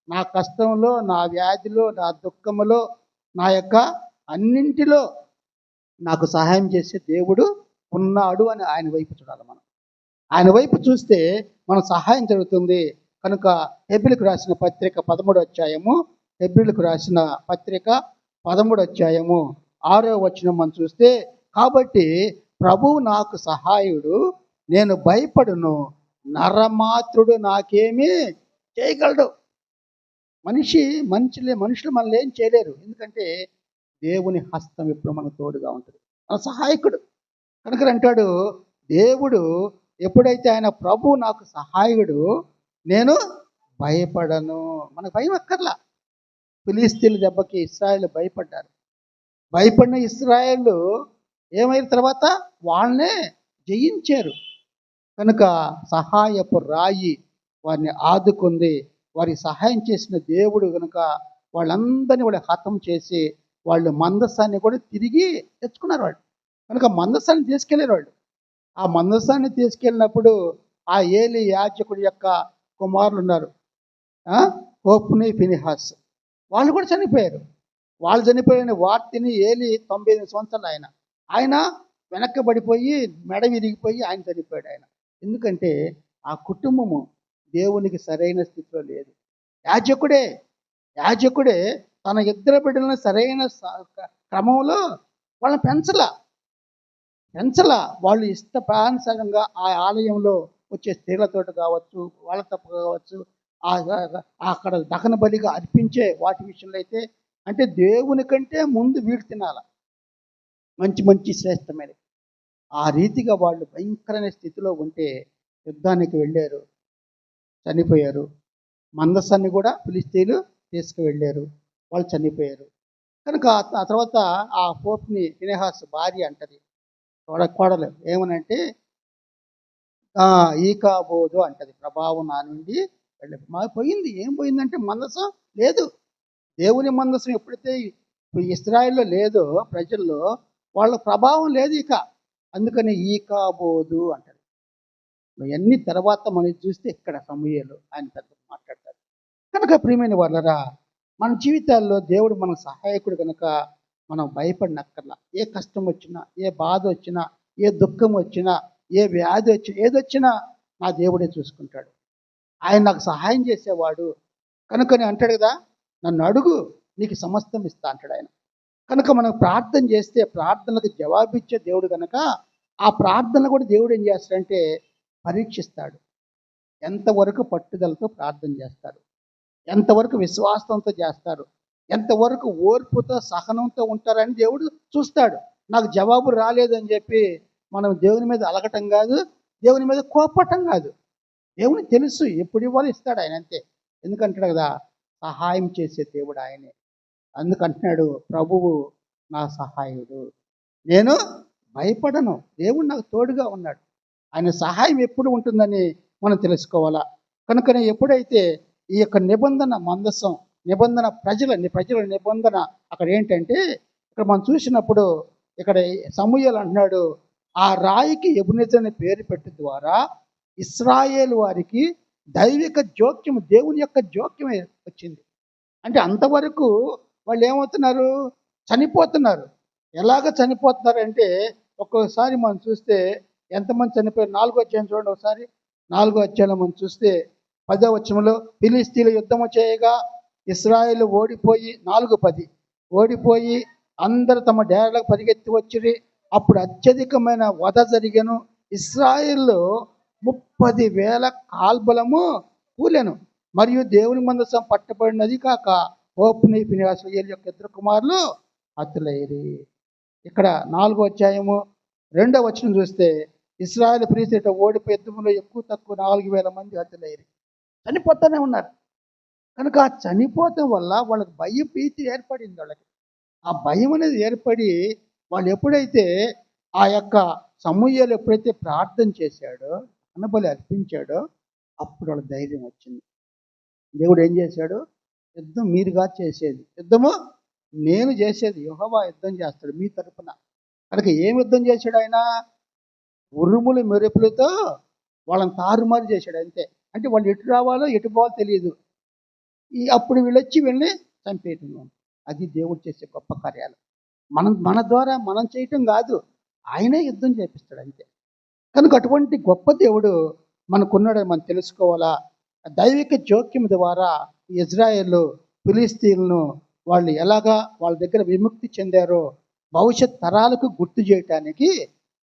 నా కష్టంలో, నా వ్యాధిలో, నా దుఃఖములో, నా యొక్క అన్నింటిలో నాకు సహాయం చేసే దేవుడు ఉన్నాడు అని ఆయన వైపు చూడాలి. ఆయన వైపు చూస్తే మన సహాయం జరుగుతుంది. కనుక హెబ్రీయులకు రాసిన పత్రిక 13వ అధ్యాయము, హెబ్రీయులకు రాసిన పత్రిక 13వ అధ్యాయము 6వ వచనం మనం చూస్తే, కాబట్టి ప్రభువు నాకు సహాయుడు, నేను భయపడును, నరమాత్రుడు నాకేమీ చేయగలడు. మనుషులు మనల్ని ఏం చేయలేరు. ఎందుకంటే దేవుని హస్తం ఎప్పుడు మనకు తోడుగా ఉంటుంది, మన సహాయకుడు. కనుక అంటాడు దేవుడు, ఎప్పుడైతే ఆయన ప్రభు నాకు సహాయుడు, నేను భయపడను. మనకు భయం అక్కర్లా. ఫిలిష్తీయుల దెబ్బకి ఇశ్రాయేలు భయపడ్డారు. భయపడిన ఇశ్రాయేలు ఏమైన తర్వాత వాళ్ళనే జయించారు. కనుక సహాయపు రాయి వారిని ఆదుకుంది. వారికి సహాయం చేసిన దేవుడు కనుక వాళ్ళందరినీ కూడా హతం చేసి వాళ్ళు మందసాన్ని కూడా తిరిగి తెచ్చుకున్నారు వాళ్ళు. కనుక మందసాన్ని తీసుకెళ్ళారు వాళ్ళు. ఆ మందసాన్ని తీసుకెళ్ళినప్పుడు ఆ ఏలి యాజకుడి యొక్క కుమారులు ఉన్నారు, హోప్ని ఫినిహాస్. వాళ్ళు కూడా చనిపోయారు. వాళ్ళు చనిపోయిన వార్తని ఏలి 98 సంవత్సరాలు ఆయన వెనక్కబడిపోయి మెడ విరిగిపోయి ఆయన చనిపోయాడు. ఎందుకంటే ఆ కుటుంబము దేవునికి సరైన స్థితిలో లేదు. యాజకుడే తన ఇద్దరు బిడ్డలను సరైన క్రమంలో వాళ్ళని పెంచలా. వాళ్ళు ఇష్టపానుసారంగా ఆ ఆలయంలో వచ్చే స్త్రీలతోటి కావచ్చు, వాళ్ళ తప్పు కావచ్చు, అక్కడ దహన బలిగా అర్పించే వాటి విషయంలో అయితే అంటే దేవుని కంటే ముందు వీడు తినాల మంచి శ్రేష్టమైన. ఆ రీతిగా వాళ్ళు భయంకరమైన స్థితిలో ఉంటే యుద్ధానికి వెళ్ళారు, చనిపోయారు. మందసాన్ని కూడా ఫిలిస్తీన్లు తీసుకువెళ్ళారు, వాళ్ళు చనిపోయారు. కనుక ఆ తర్వాత ఆ పోప్ని ఫినెహాస్ భార్య అంటది, కోడలు ఏమనంటే ఈకాబోదు అంటది, ప్రభావం నా నుండి పోయింది. ఏం పోయిందంటే మందసం లేదు. దేవుని మందసం ఎప్పుడైతే ఇస్రాయేల్లో లేదో ప్రజల్లో వాళ్ళ ప్రభావం లేదు ఇక. అందుకని ఈకాబోదు అంటది. ఇవన్నీ తర్వాత మనం చూస్తే ఇక్కడ సమూయేలు ఆయన పెద్ద మాట్లాడతారు. కనుక ప్రియమైన వాళ్ళరా, మన జీవితాల్లో దేవుడు మన సహాయకుడు కనుక మనం భయపడినక్కర్లా. ఏ కష్టం వచ్చినా, ఏ బాధ వచ్చినా, ఏ దుఃఖం వచ్చినా, ఏ వ్యాధి వచ్చినా, ఏదొచ్చినా నా దేవుడే చూసుకుంటాడు. ఆయన నాకు సహాయం చేసేవాడు కనుకని అంటాడు కదా, నన్ను అడుగు నీకు సమస్తం ఇస్తా అంటాడు ఆయన. కనుక మనం ప్రార్థన చేస్తే ప్రార్థనలకు జవాబిచ్చే దేవుడు కనుక ఆ ప్రార్థన కూడా దేవుడు ఏం చేస్తాడంటే పరీక్షిస్తాడు. ఎంతవరకు పట్టుదలతో ప్రార్థన చేస్తారు, ఎంతవరకు విశ్వాసంతో చేస్తారు, ఎంతవరకు ఓర్పుతో సహనంతో ఉంటారని దేవుడు చూస్తాడు. నాకు జవాబు రాలేదని చెప్పి మనం దేవుని మీద అలగటం కాదు, దేవుని మీద కోపటం కాదు. దేవుని తెలుసు ఎప్పుడు ఇవ్వాలి ఇస్తాడు ఆయన, అంతే. ఎందుకంటాడు కదా, సహాయం చేసే దేవుడు ఆయనే. అందుకంటున్నాడు, ప్రభువు నా సహాయుడు, నేను భయపడను. దేవుడు నాకు తోడుగా ఉన్నాడు. ఆయన సహాయం ఎప్పుడు ఉంటుందని మనం తెలుసుకోవాలా. కనుకనే ఎప్పుడైతే ఈ యొక్క నిబంధన మందసం, నిబంధన ప్రజల నిబంధన అక్కడ ఏంటంటే, ఇక్కడ మనం చూసినప్పుడు ఇక్కడ సమూయేలు అంటున్నాడు, ఆ రాయికి ఎబెనెజర్ అనే పేరు పెట్టి ద్వారా ఇశ్రాయేలు వారికి దైవిక జోక్యం, దేవుని యొక్క జోక్యమే వచ్చింది. అంటే అంతవరకు వాళ్ళు ఏమవుతున్నారు, చనిపోతున్నారు. ఎలాగ చనిపోతున్నారంటే ఒక్కొక్కసారి మనం చూస్తే ఎంతమంది చనిపోయారు. 4వ అధ్యాయం చూడండి ఒకసారి. 4వ అధ్యాయంలో మనం చూస్తే 10వ వచనంలో, ఫిలిస్తీన్లు యుద్ధము చేయగా ఇశ్రాయేలు ఓడిపోయి 4:10 ఓడిపోయి అందరూ తమ డేరాలకు పరిగెత్తి వచ్చిరి. అప్పుడు అత్యధికమైన వధ జరిగెను. ఇశ్రాయేల్లో 30,000 కాల్బలము కూలెను. మరియు దేవుని మందసం పట్టబడినది కాక హోప్ని ఫినెహాసు యొక్క ఇద్దరు కుమారులు హతులైరి. ఇక్కడ 4వ అధ్యాయము 2వ వచనం చూస్తే ఇశ్రాయేలు ఫిలిస్తీన్లు ఓడిపోయి యుద్ధంలో ఎక్కువ తక్కువ 4,000 మంది హతులైరి, చనిపోతూనే ఉన్నారు. కనుక ఆ చనిపోవటం వల్ల వాళ్ళకి భయభీతి ఏర్పడింది. వాళ్ళకి ఆ భయం అనేది ఏర్పడి వాళ్ళు ఎప్పుడైతే ఆ యొక్క సమూయేలు ఎప్పుడైతే ప్రార్థన చేశాడో, అన్నబలి అర్పించాడో, అప్పుడు వాళ్ళ ధైర్యం వచ్చింది. దేవుడు ఏం చేశాడు, యుద్ధం మీరుగా చేసేది, యుద్ధము నేను చేసేది, యెహోవా యుద్ధం చేస్తాడు మీ తరపున. కనుక ఏం యుద్ధం చేశాడు ఆయన, ఉరుములు మెరుపులతో వాళ్ళని తారుమారు చేశాడు, అంతే. అంటే వాళ్ళు ఎటు రావాలో ఎటు పోవాలో తెలియదు. అప్పుడు వీళ్ళొచ్చి వీళ్ళని చంపేయటం. అది దేవుడు చేసే గొప్ప కార్యాలు. మన ద్వారా మనం చేయటం కాదు, ఆయనే యుద్ధం చేపిస్తాడు, అంతే. కనుక అటువంటి గొప్ప దేవుడు మనకున్నాడని మనం తెలుసుకోవాలా. దైవిక జోక్యం ద్వారా ఇజ్రాయేలు ఫిలిస్తీన్లను వాళ్ళు ఎలాగా వాళ్ళ దగ్గర విముక్తి చెందారో భవిష్యత్ తరాలకు గుర్తు చేయటానికి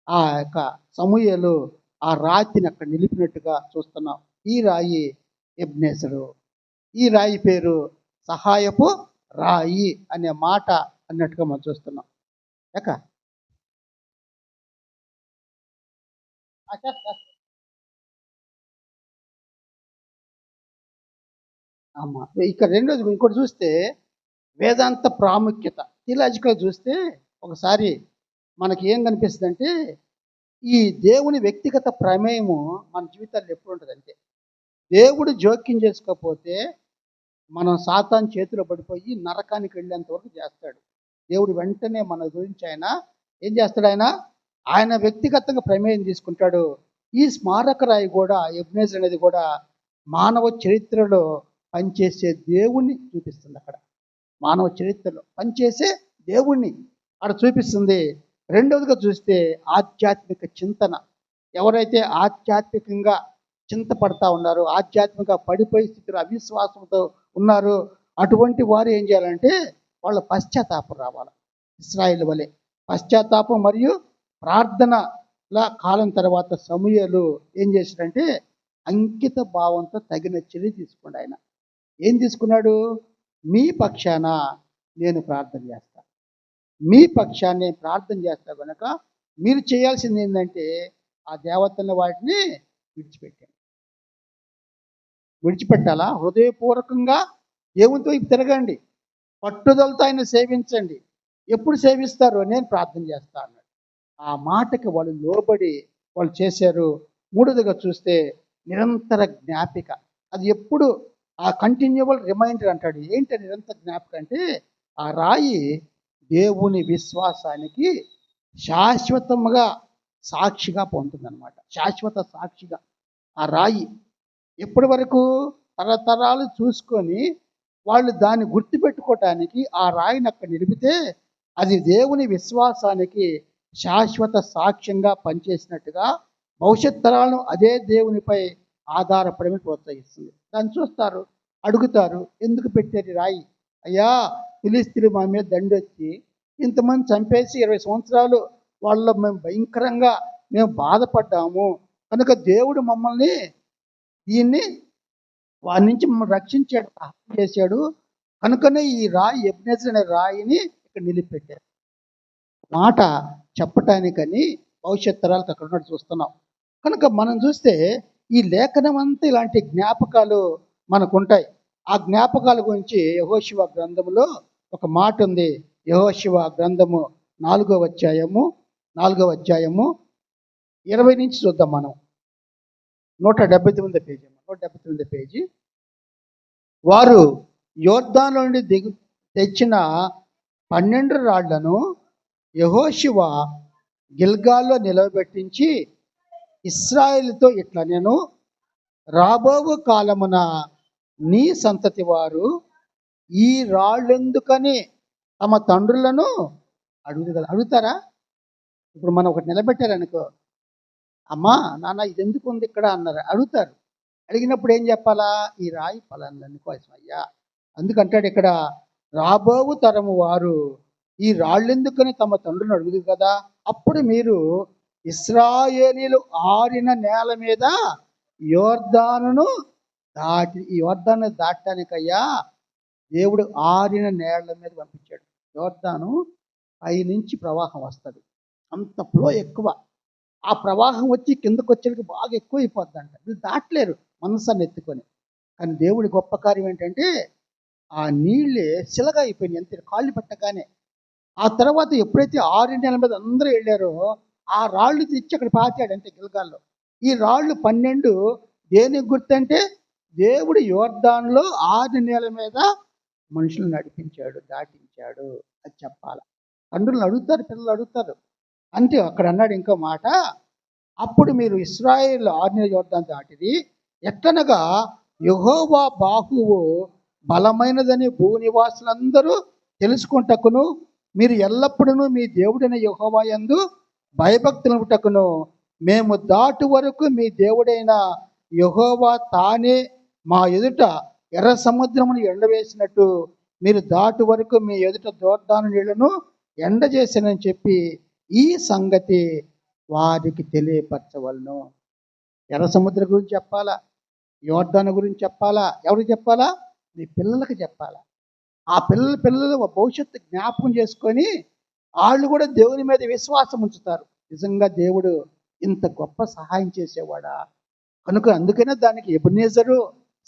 ఆ యొక్క సమూయేలు ఆ రాతిని అక్కడ నిలిపినట్టుగా చూస్తున్నాం. ఈ రాయి ఎబెనెజరు, ఈ రాయి పేరు సహాయపు రాయి అనే మాట అన్నట్టుగా మనం చూస్తున్నాం. అమ్మా ఇక్కడ రెండోది ఇంకోటి చూస్తే వేదాంత ప్రాముఖ్యత థియలాజికల్ చూస్తే ఒకసారి మనకి ఏం కనిపిస్తుంది అంటే, ఈ దేవుని వ్యక్తిగత ప్రమేయము మన జీవితాల్లో ఎప్పుడు ఉంటుంది అంటే, దేవుడు జోక్యం చేసుకోకపోతే మనం సాతాను చేతిలో పడిపోయి నరకానికి వెళ్ళేంత వరకు చేస్తాడు. దేవుడు వెంటనే మన గురించి ఆయన ఏం చేస్తాడు, ఆయన వ్యక్తిగతంగా ప్రమేయం తీసుకుంటాడు. ఈ స్మారక రాయి కూడా ఎబ్నేజర్ అనేది కూడా మానవ చరిత్రలో పనిచేసే దేవుణ్ణి చూపిస్తుంది. అక్కడ మానవ చరిత్రలో పనిచేసే దేవుణ్ణి అక్కడ చూపిస్తుంది. రెండవదిగా చూస్తే ఆధ్యాత్మిక చింతన. ఎవరైతే ఆధ్యాత్మికంగా చింతపడతా ఉన్నారో, ఆధ్యాత్మిక పడిపోయే స్థితిలో అవిశ్వాసంతో ఉన్నారో, అటువంటి వారు ఏం చేయాలంటే వాళ్ళ పశ్చాత్తాపం రావాలి. ఇశ్రాయేలు వలె పశ్చాత్తాపం మరియు ప్రార్థనల కాలం తర్వాత సమూయేలు ఏం చేశాడంటే అంకిత భావంతో తగిన చర్య తీసుకోండి. ఆయన ఏం తీసుకున్నాడు? మీ పక్షాన నేను ప్రార్థన చేస్తా, మీ పక్షాన్ని నేను ప్రార్థన చేస్తా కనుక మీరు చేయాల్సింది ఏంటంటే ఆ దేవతల వాటిని విడిచిపెట్టాను. విడిచిపెట్టాలా? హృదయపూర్వకంగా దేవునితో తిరగండి, పట్టుదలతో ఆయన సేవించండి. ఎప్పుడు సేవిస్తారో నేను ప్రార్థన చేస్తా అన్నాడు. ఆ మాటకి వాళ్ళు లోబడి వాళ్ళు చేశారు. మూడోదిగా చూస్తే నిరంతర జ్ఞాపిక. అది ఎప్పుడు ఆ కంటిన్యూవల్ రిమైండర్ అంటాడు. ఏంటి నిరంతర జ్ఞాపిక అంటే ఆ రాయి దేవుని విశ్వాసానికి శాశ్వతంగా సాక్షిగా పొందుతుందన్నమాట. శాశ్వత సాక్షిగా ఆ రాయి ఎప్పటి వరకు తరతరాలు చూసుకొని వాళ్ళు దాన్ని గుర్తుపెట్టుకోవటానికి ఆ రాయిని అక్కడ నిలిపితే అది దేవుని విశ్వాసానికి శాశ్వత సాక్ష్యంగా పనిచేసినట్టుగా భవిష్యత్ తరాలను అదే దేవునిపై ఆధారపడమని ప్రోత్సహిస్తుంది. దాన్ని చూస్తారు, అడుగుతారు, ఎందుకు పెట్టారు రాయి? అయ్యా, ఫిలిస్తీన్లు మా మీద దండొచ్చి ఇంతమంది చంపేసి 20 సంవత్సరాలు వాళ్ళ మేము భయంకరంగా మేము బాధపడ్డాము కనుక దేవుడు మమ్మల్ని దీన్ని వారి నుంచి మమ్మల్ని రక్షించాడు, సహాయం చేశాడు కనుకనే ఈ రాయి ఎబ్నేజర్ అనే రాయిని ఇక్కడ నిలిపెట్టారు. మాట చెప్పటానికని భవిష్యత్ తరాలకు అక్కడ ఉన్నట్టు చూస్తున్నాం. కనుక మనం చూస్తే ఈ లేఖనం అంతా ఇలాంటి జ్ఞాపకాలు మనకుంటాయి. ఆ జ్ఞాపకాల గురించి యెహోషువ గ్రంథములో ఒక మాట ఉంది. యెహోషువ గ్రంథము 4వ అధ్యాయము 20 నుంచి చూద్దాం మనం. 179 పేజీ 179 పేజీ. వారు యోర్దాను నుండి తెచ్చిన 12 రాళ్లను యెహోషువ గిల్గాల్లో నిలవబెట్టించి ఇశ్రాయేలుతో ఇట్లా నేను రాబోవు కాలమున నీ సంతతి వారు ఈ రాళ్ళెందుకని తమ తండ్రులను అడుగుతారా? ఇప్పుడు మనం ఒకటి నిలబెట్టారనుకో, అమ్మా నాన్న ఇది ఎందుకు ఉంది ఇక్కడ అన్నారు, అడుగుతారు. అడిగినప్పుడు ఏం చెప్పాలా? ఈ రాయి పలాన్ని కోసం అయ్యా. అందుకంటాడు ఇక్కడ రాబోవు తరము వారు ఈ రాళ్ళెందుకని తమ తండ్రులను అడుగుదు కదా. అప్పుడు మీరు ఇశ్రాయేలీలు ఆరిన నేల మీద యోర్దానును యోర్దాను దాటడానికయ్యా దేవుడు ఆరిన నేల మీద పంపించాడు. యోర్దాను పైనుంచి ప్రవాహం వస్తుంది, అంత ఫ్లో ఎక్కువ. ఆ ప్రవాహం వచ్చి కిందకు వచ్చేకి బాగా ఎక్కువ అయిపోద్దంట. వీళ్ళు దాటలేరు మనసాన్ని ఎత్తుకొని. కానీ దేవుడి గొప్ప కార్యం ఏంటంటే ఆ నీళ్ళే శిలగా అయిపోయినాయి అంతే, కాళ్ళు పెట్టగానే. ఆ తర్వాత ఎప్పుడైతే 6 నెలల మీద అందరూ వెళ్ళారో ఆ రాళ్ళు తెచ్చి అక్కడ పాతాడు అంతే గిల్గాల్లో. ఈ రాళ్ళు 12 దేనికి గుర్తంటే దేవుడు యోర్దానులో 6 నెలల మీద మనుషులు నడిపించాడు, దాటించాడు. అది చెప్పాలి. తండ్రులను అడుగుతారు, పిల్లలు అడుగుతారు. అంటే అక్కడ అన్నాడు ఇంకో మాట, అప్పుడు మీరు ఇశ్రాయేలు 6 నెలల యోర్దాను దాటిది ఎట్లనగా యెహోవా బాహువు బలమైనదని భూనివాసులందరూ తెలుసుకుంటకును మీరు ఎల్లప్పుడూ మీ దేవుడైన యెహోవా యందు భయభక్తులుటకును మేము దాటు వరకు మీ దేవుడైన యెహోవా తానే మా ఎదుట ఎర్ర సముద్రమును ఎండవేసినట్టు మీరు దాటు వరకు మీ ఎదుట యోర్దాను నీళ్లను ఎండజేసానని చెప్పి ఈ సంగతి వారికి తెలియపరచవలను. ఎర్ర సముద్రం గురించి చెప్పాలా, యోర్దాను గురించి చెప్పాలా, ఎవరికి చెప్పాలా? మీ పిల్లలకి చెప్పాలా. ఆ పిల్లలు భవిష్యత్తు జ్ఞాపకం చేసుకొని వాళ్ళు కూడా దేవుని మీద విశ్వాసం ఉంచుతారు. నిజంగా దేవుడు ఇంత గొప్ప సహాయం చేసేవాడా కనుక అందుకనే దానికి ఎబెనేజరు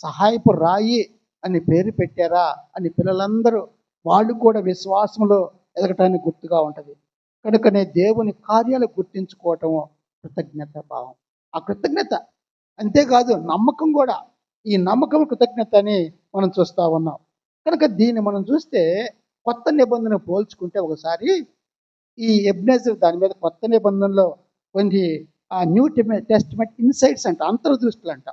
సహాయపు రాయి అని పేరు పెట్టారా అని పిల్లలందరూ వాళ్ళు కూడా విశ్వాసంలో ఎదగటానికి గుర్తుగా ఉంటుంది. కనుకనే దేవుని కార్యాలు గుర్తించుకోవటం కృతజ్ఞత భావం. ఆ కృతజ్ఞత అంతేకాదు నమ్మకం కూడా. ఈ నమ్మకం కృతజ్ఞత అని మనం చూస్తూ ఉన్నాం. కనుక దీన్ని మనం చూస్తే కొత్త నిబంధన పోల్చుకుంటే ఒకసారి ఈ ఎబ్నేజర్ దాని మీద కొత్త నిబంధనలో కొన్ని ఆ న్యూ టెస్టిమెంట్ ఇన్సైట్స్ అంట, అంతర్దృష్టులు అంట.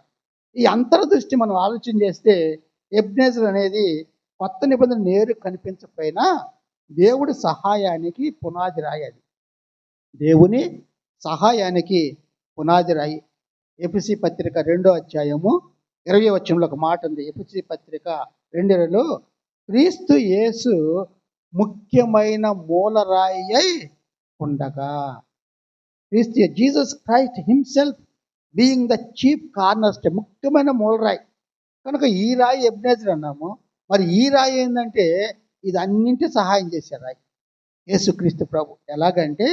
ఈ అంతర్దృష్టి మనం ఆలోచన చేస్తే ఎబ్నేజర్ అనేది కొత్త నిబంధన నేరు కనిపించకపోయినా దేవుడి సహాయానికి పునాది రాయి అది. దేవుని సహాయానికి పునాది రాయి. ఎఫెసీ పత్రిక 2వ అధ్యాయము 20వ వచనంలో ఒక మాట ఉంది. ఎఫెసీ పత్రిక 2:20లో క్రీస్తు యేసు ముఖ్యమైన మూలరాయి అయి ఉండగా, క్రీస్తు Jesus Christ himself being the chief corner stone, ముఖ్యమైన మూలరాయి కనుక ఈ రాయి ఎబ్నేజర్ అన్నాము. మరి ఈ రాయి ఏంటంటే ఇది అన్నింటి సహాయం చేసే రాయి యేసుక్రీస్తు ప్రభు. ఎలాగంటే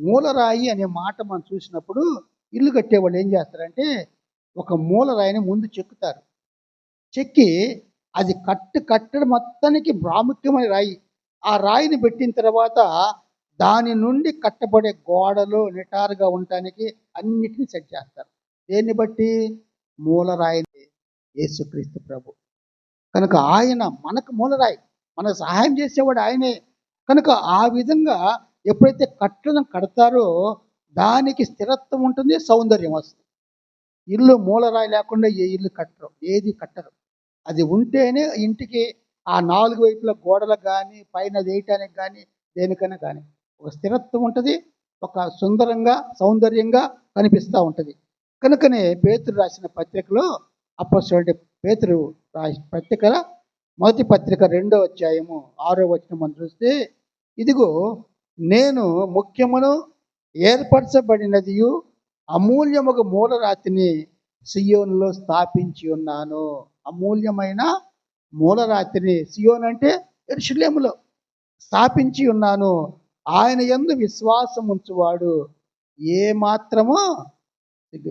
మూలరాయి అనే మాట మనం చూసినప్పుడు ఇల్లు కట్టేవాళ్ళు ఏం చేస్తారంటే ఒక మూలరాయిని ముందు చెక్కుతారు. చెక్కి అది కట్టడం మొత్తానికి ప్రాముఖ్యమైన రాయి. ఆ రాయిని పెట్టిన తర్వాత దాని నుండి కట్టబడే గోడలు నిటారుగా ఉండటానికి అన్నిటిని సెట్ చేస్తారు. దేన్ని బట్టి? మూలరాయిని యేసుక్రీస్తు ప్రభు. కనుక ఆయన మనకు మూలరాయి, మనకు సహాయం చేసేవాడు ఆయనే. కనుక ఆ విధంగా ఎప్పుడైతే కట్టడం కడతారో దానికి స్థిరత్వం ఉంటుంది, సౌందర్యం వస్తుంది. ఇల్లు మూలరాయి లేకుండా ఏ ఇల్లు కట్టరు, ఏది కట్టరు. అది ఉంటేనే ఇంటికి ఆ 4 వైపుల గోడలకు కానీ పైన వేయటానికి కానీ దేనికైనా కానీ ఒక స్థిరత్వం ఉంటుంది, ఒక సుందరంగా సౌందర్యంగా కనిపిస్తూ ఉంటుంది. కనుకనే పేతురు రాసిన పత్రికలో అపొస్తలుడైన పేతురు రాసిన పత్రికల మొదటి పత్రిక 2వ అధ్యాయము 6వ వచనం మనం చూస్తే, ఇదిగో నేను ముఖ్యమును ఏర్పరచబడినదియు అమూల్యముగా మూలరాతిని సియోనులో స్థాపించి ఉన్నాను. అమూల్యమైన మూలరాతిని సియోన్ అంటే యెరూషలేములో స్థాపించి ఉన్నాను. ఆయన యందు విశ్వాసం ఉంచువాడు ఏ మాత్రము,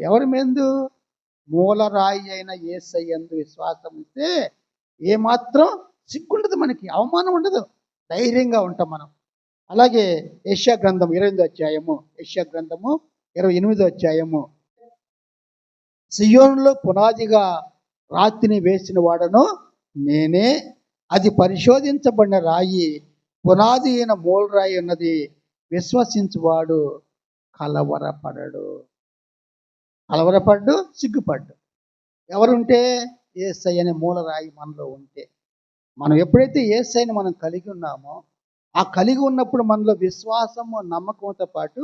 ఎవరి మీద? మూలరాయి అయిన యేసయ్య యందు విశ్వాసం ఉంటే ఏమాత్రం సిగ్గుండదు, మనకి అవమానం ఉండదు, ధైర్యంగా ఉంటాం మనం. అలాగే యెషయా గ్రంథం 28వ అధ్యాయము, యెషయా గ్రంథము 28వ అధ్యాయము, సియోనులో పునాదిగా రాతిని వేసిన వాడను నేనే, అది పరిశోధించబడిన రాయి, పునాది అయిన మూలరాయి అన్నది విశ్వసించువాడు కలవరపడడు. సిగ్గుపడ్డు. ఎవరుంటే? యేసయ్య అనే మూలరాయి మనలో ఉంటే. మనం ఎప్పుడైతే యేసయ్యని మనం కలిగి ఉన్నామో, ఆ కలిగి ఉన్నప్పుడు మనలో విశ్వాసము నమ్మకంతో పాటు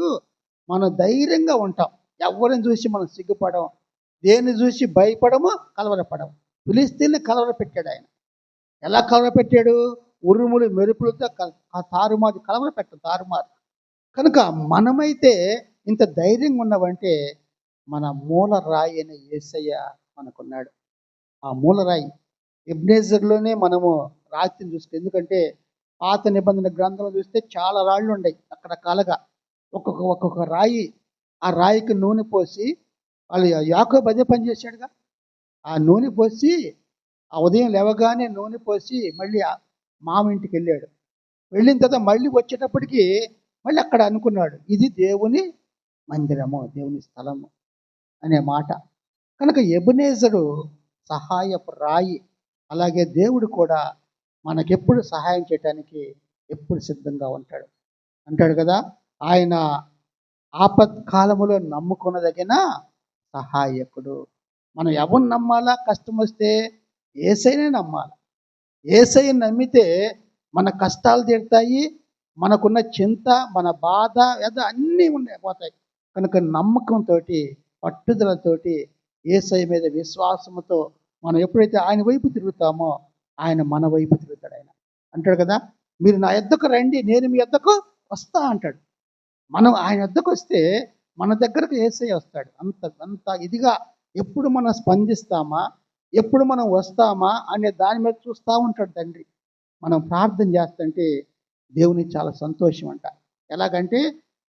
మనం ధైర్యంగా ఉంటాం. ఎవరిని చూసి మనం సిగ్గుపడం, దేన్ని చూసి భయపడము, కలవరపడము. ఫిలిష్తీయుల్ని కలవరపెట్టాడు ఆయన. ఎలా కలవరపెట్టాడు? ఉరుములు మెరుపులతో తారుమారు. కనుక మనమైతే ఇంత ధైర్యంగా ఉన్నామంటే మన మూలరాయి అనే యేసయ్య మనకున్నాడు. ఆ మూలరాయి ఎబ్నేజర్లోనే మనము రాతిని చూసుకు. ఎందుకంటే పాత నిబంధన గ్రంథంలో చూస్తే చాలా రాళ్ళు ఉన్నాయి రకరకాలుగా. ఒక్కొక్క రాయి, ఆ రాయికి నూనె పోసి, వాళ్ళు యాకోబు అదే పని చేశాడుగా. ఆ నూనె పోసి ఆ ఉదయం లేవగానే నూనె పోసి మళ్ళీ మామ ఇంటికి వెళ్ళాడు. వెళ్ళిన తర్వాత మళ్ళీ వచ్చేటప్పటికి మళ్ళీ అక్కడ అనుకున్నాడు, ఇది దేవుని మందిరము, దేవుని స్థలము అనే మాట. కనుక ఎబెనేజరు సహాయపు రాయి. అలాగే దేవుడు కూడా మనకెప్పుడు సహాయం చేయడానికి ఎప్పుడు సిద్ధంగా ఉంటాడు. అంటాడు కదా, ఆయన ఆపత్కాలములో నమ్ముకున్నదగిన సహాయకుడు. మనం ఎవరిని నమ్మాలా? కష్టం వస్తే యేసయ్యనే నమ్మాలి. యేసయ్యని నమ్మితే మన కష్టాలు తీరుతాయి, మనకున్న చింత, మన బాధ, వ్యధ అన్నీ పోతాయి. కనుక నమ్మకంతో, పట్టుదలతోటి, యేసయ్య మీద విశ్వాసముతో మనం ఎప్పుడైతే ఆయన వైపు తిరుగుతామో ఆయన మన వైపు తిరుగుతాడు. ఆయన అంటాడు కదా, మీరు నా యొద్దకు రండి, నేను మీ యొద్దకు వస్తా అంటాడు. మనం ఆయన యొద్దకు వస్తే మన దగ్గరకు యేసయ్య వస్తాడు. అంత ఇదిగా ఎప్పుడు మనం స్పందిస్తామా, ఎప్పుడు మనం వస్తామా అనే దాని మీద చూస్తూ ఉంటాడు తండ్రి. మనం ప్రార్థన చేస్తుంటే దేవునికి చాలా సంతోషం అంట. ఎలాగంటే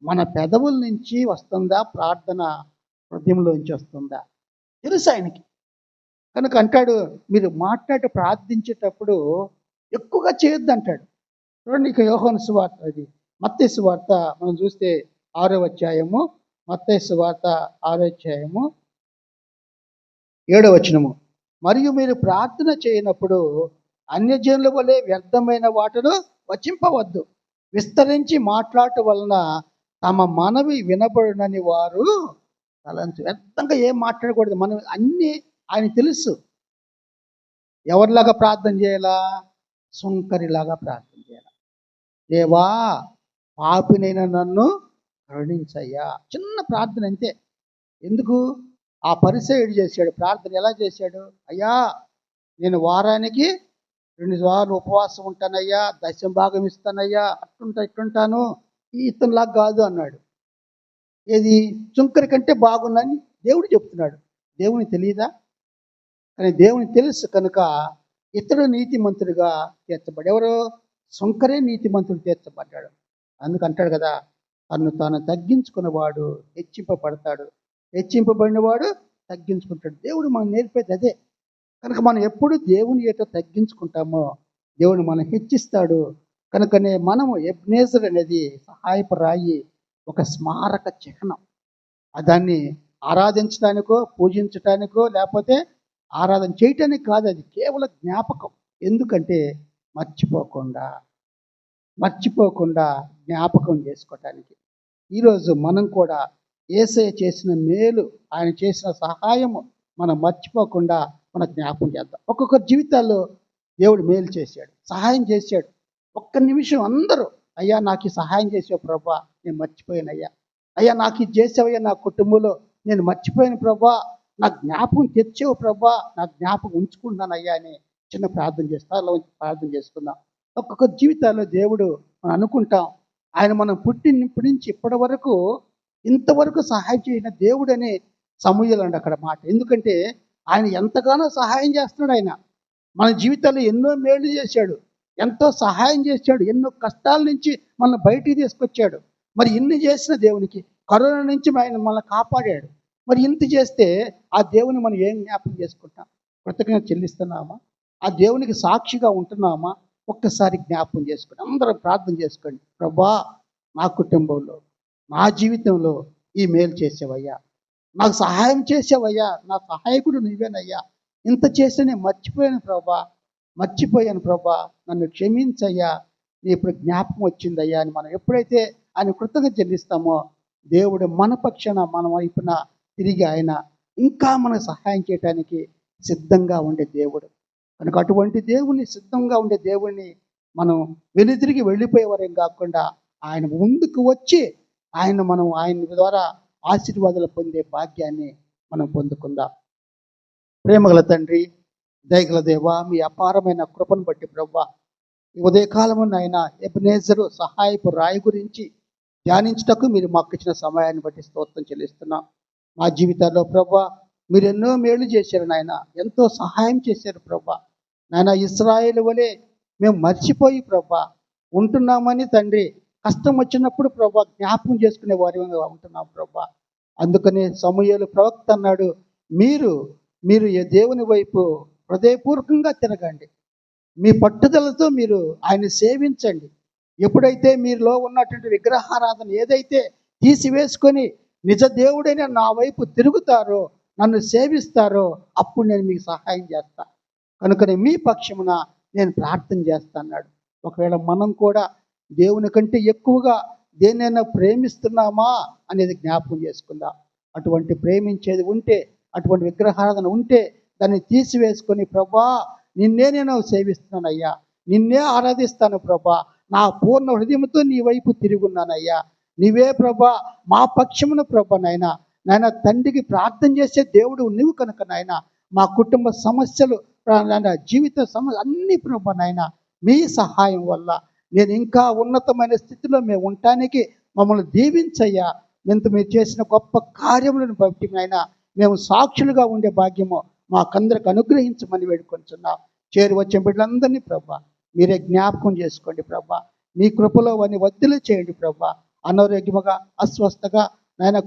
మన పెదవుల నుంచి వస్తుందా ప్రార్థన, హృదయంలోంచి వస్తుందా తెలుసు ఆయనకి. కనుక అంటాడు, మీరు ప్రార్థించేటప్పుడు ఎక్కువగా చేయొద్దు అంటాడు. చూడండి, ఇక యోహాను సువార్త, అది మత్తయి సువార్త మనం చూస్తే 6వ అధ్యాయము, మత్తయి సువార్త 6వ అధ్యాయము 7వ వచనము, మరియు మీరు ప్రార్థన చేయనప్పుడు అన్యజనుల వలె వ్యర్థమైన వాటిలో వచింపవద్దు, విస్తరించి మాట్లాడటం వలన తమ మనవి వినబడునని వారు తలంచు. వ్యర్థంగా ఏం మాట్లాడకూడదు. మనం అన్నీ ఆయన తెలుసు. ఎవరిలాగా ప్రార్థన చేయాలా? సుంకరిలాగా ప్రార్థన చేయాలి. దేవా, పాపినైన నన్ను కరుణించయ్యా. చిన్న ప్రార్థన అంతే. ఎందుకు? ఆ పరిసయ్యుడు చేశాడు ప్రార్థన. ఎలా చేశాడు? అయ్యా, నేను వారానికి 2 సార్లు ఉపవాసం ఉంటానయ్యా, దశమ భాగం ఇస్తానయ్యా, ఇట్టుంటాను, ఇతనిలాగా కాదు అన్నాడు. ఏది? చుంకరి కంటే బాగుందని దేవుడు చెప్తున్నాడు. దేవుని తెలియదా? కానీ దేవుని తెలుసు కనుక ఇతడు నీతిమంతుడిగా తీర్చబడ్డాడు. ఎవరు? సుంకరే నీతిమంతుడు తీర్చబడ్డాడు. అందుకంటాడు కదా, తను తాను తగ్గించుకున్నవాడు హెచ్చింపబడతాడు, హెచ్చింపబడినవాడు తగ్గించుకుంటాడు. దేవుడు మనం నేర్పేది అదే. కనుక మనం ఎప్పుడు దేవుని ఏటో తగ్గించుకుంటామో దేవుడు మనం హెచ్చిస్తాడు. కనుకనే మనము ఎబ్నేజర్ అనేది సహాయపు రాయి, ఒక స్మారక చిహ్నం. దాన్ని ఆరాధించడానికో పూజించడానికో లేకపోతే ఆరాధన చేయటానికి కాదు, అది కేవలం జ్ఞాపకం. ఎందుకంటే మర్చిపోకుండా జ్ఞాపకం చేసుకోవటానికి. ఈరోజు మనం కూడా యేసయ్య చేసిన మేలు, ఆయన చేసిన సహాయము మనం మర్చిపోకుండా మన జ్ఞాపకం చేద్దాం. ఒక్కొక్క జీవితాల్లో దేవుడు మేలు చేశాడు, సహాయం చేశాడు. ఒక్క నిమిషం అందరూ, అయ్యా నాకు ఈ సహాయం చేసావు ప్రభా, నేను మర్చిపోయాను అయ్యా, అయ్యా నాకు ఇది చేసావయ్యా, నా కుటుంబంలో నేను మర్చిపోయాను ప్రభా, నా జ్ఞాపకం తెచ్చావు ప్రభా, నా జ్ఞాపకం ఉంచుకుంటున్నాను అయ్యా అని చిన్న ప్రార్థన చేస్తాం. అలా ప్రార్థన చేసుకుందాం. ఒక్కొక్క జీవితాల్లో దేవుడు మనం అనుకుంటాం, ఆయన మనం పుట్టినప్పటి నుంచి ఇప్పటి వరకు ఇంతవరకు సహాయం చేసిన దేవుడు అనే సమూయేలు అండి అక్కడ మాట. ఎందుకంటే ఆయన ఎంతగానో సహాయం చేస్తున్నాడు. ఆయన మన జీవితాల్లో ఎన్నో మేలు చేశాడు, ఎంతో సహాయం చేశాడు, ఎన్నో కష్టాల నుంచి మనల్ని బయటికి తీసుకొచ్చాడు. మరి ఇన్ని చేసిన దేవునికి, కరోనా నుంచి ఆయన మనల్ని కాపాడాడు. మరి ఇంత చేస్తే ఆ దేవుని మనం ఏం జ్ఞాపకం చేసుకుంటాం? కృతజ్ఞత చెల్లిస్తున్నామా? ఆ దేవునికి సాక్షిగా ఉంటున్నామా? ఒక్కసారి జ్ఞాపకం చేసుకోండి. అందరూ ప్రార్థన చేసుకోండి. ప్రభా, నా కుటుంబంలో, నా జీవితంలో ఈ మేలు చేసేవయ్యా, నాకు సహాయం చేసేవయ్యా, నా సహాయకుడు నువ్వేనయ్యా, ఇంత చేస్తే నేను మర్చిపోయాను ప్రభా, నన్ను క్షమించయ్యా, నీ ఇప్పుడు జ్ఞాపకం వచ్చిందయ్యా అని మనం ఎప్పుడైతే ఆయన కృతజ్ఞత చెల్లిస్తామో దేవుడు మన పక్షాన మన వైపున తిరిగి ఆయన ఇంకా మనకు సహాయం చేయడానికి సిద్ధంగా ఉండే దేవుడు. కనుక అటువంటి దేవుని, సిద్ధంగా ఉండే దేవుణ్ణి మనం వెనుతిరిగి వెళ్ళిపోయేవారేం కాకుండా ఆయన ముందుకు వచ్చి ఆయన ద్వారా ఆశీర్వాదాలు పొందే భాగ్యాన్ని మనం పొందుకుందాం. ప్రేమగల తండ్రి, దయగల దేవ, మీ అపారమైన కృపను బట్టి ప్రభా, ఈ ఉదయకాలము నాయన ఎబెనేజరు సహాయపు రాయి గురించి ధ్యానించటకు మీరు మాకు ఇచ్చిన సమయాన్ని బట్టి స్తోత్రం చెల్లిస్తున్నాం. మా జీవితాల్లో ప్రభా మీరు ఎన్నో మేలు చేశారు నాయన, ఎంతో సహాయం చేశారు ప్రభా. నాయన ఇశ్రాయేలు వలె మేము మర్చిపోయి ప్రభా ఉంటున్నామని తండ్రి, కష్టం వచ్చినప్పుడు ప్రభా జ్ఞాపకం చేసుకునే వారిగా ఉంటున్నాం ప్రభా. అందుకనే సమూయేలు ప్రవక్త అన్నాడు, మీరు ఏ దేవుని వైపు హృదయపూర్వకంగా తిరగండి, మీ పట్టుదలతో మీరు ఆయన సేవించండి. ఎప్పుడైతే మీలో ఉన్నటువంటి విగ్రహారాధన ఏదైతే తీసివేసుకొని నిజ దేవుడైన నా వైపు తిరుగుతారో, నన్ను సేవిస్తారో, అప్పుడు నేను మీకు సహాయం చేస్తా. కనుకనే మీ పక్షమున నేను ప్రార్థన చేస్తా అన్నాడు. ఒకవేళ మనం కూడా దేవుని కంటే ఎక్కువగా దేన్నైనా ప్రేమిస్తున్నామా అనేది జ్ఞాపకం చేసుకుందాం. అటువంటి ప్రేమించేది ఉంటే, అటువంటి విగ్రహారాధన ఉంటే దాన్ని తీసివేసుకొని ప్రభా నిన్నే నేను సేవిస్తున్నానయ్యా, నిన్నే ఆరాధిస్తాను ప్రభా, నా పూర్ణ హృదయంతో నీ వైపు తిరుగున్నానయ్యా, నీవే ప్రభా మా పక్షమున ప్రభా. నాయన తండ్రికి ప్రార్థన చేసే దేవుడు నువ్వు కనుక నాయన మా కుటుంబ సమస్యలు, జీవిత సమస్య అన్ని ప్రభా నాయన మీ సహాయం వల్ల నేను ఇంకా ఉన్నతమైన స్థితిలో మేము ఉండటానికి మమ్మల్ని దీవించయ్యా. ఎంత మీరు చేసిన గొప్ప కార్యములను బట్టి నాయన మేము సాక్షులుగా ఉండే భాగ్యము మాకందరికి అనుగ్రహించమని వేడుకొంటున్నాం. చేరి వచ్చిన బిడ్డలందరినీ ప్రభా మీరే జ్ఞాపకం చేసుకోండి ప్రభా. మీ కృపలో వారిని వద్దులు చేయండి ప్రభా. అనారోగ్యముగా, అస్వస్థగా నాయన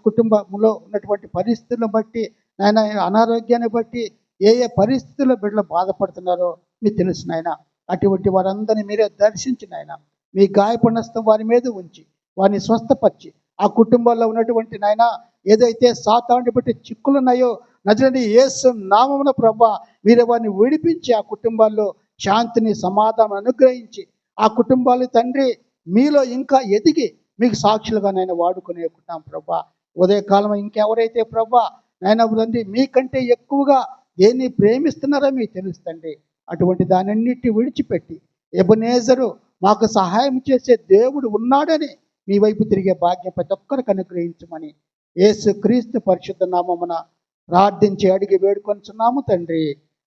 కుటుంబంలో ఉన్నటువంటి పరిస్థితులను బట్టి, నాయన అనారోగ్యాన్ని బట్టి ఏ పరిస్థితుల్లో బిడ్డలు బాధపడుతున్నారో మీకు తెలుసు నాయన. అటువంటి వారందరినీ మీరే దర్శించి నాయన మీ గాయపడినస్తం వారి మీద ఉంచి వారిని స్వస్థపరిచి, ఆ కుటుంబాల్లో ఉన్నటువంటి నాయన ఏదైతే సాతాను బట్టి చిక్కులున్నాయో నజరేయుడైన యేసు నామమున ప్రభా మీరే వారిని విడిపించి ఆ కుటుంబాల్లో శాంతిని, సమాధానం అనుగ్రహించి ఆ కుటుంబాలు తండ్రి మీలో ఇంకా ఎదిగి మీకు సాక్షులుగా నాయన వాడుకునేకుంటాం ప్రభా. ఉదయకాలం ఇంకెవరైతే ప్రభా నాయన తండ్రి మీకంటే ఎక్కువగా దేన్ని ప్రేమిస్తున్నారో మీకు తెలుస్తండి. అటువంటి దానన్నిటి విడిచిపెట్టి ఎబెనేజరు మాకు సహాయం చేసే దేవుడు ఉన్నాడని మీ వైపు తిరిగే భాగ్యం ప్రతి ఒక్కరికి అనుగ్రహించమని యేసు క్రీస్తు పరిశుద్ధ నామమున ప్రార్థించి అడిగి వేడుకొంచున్నాము తండ్రి.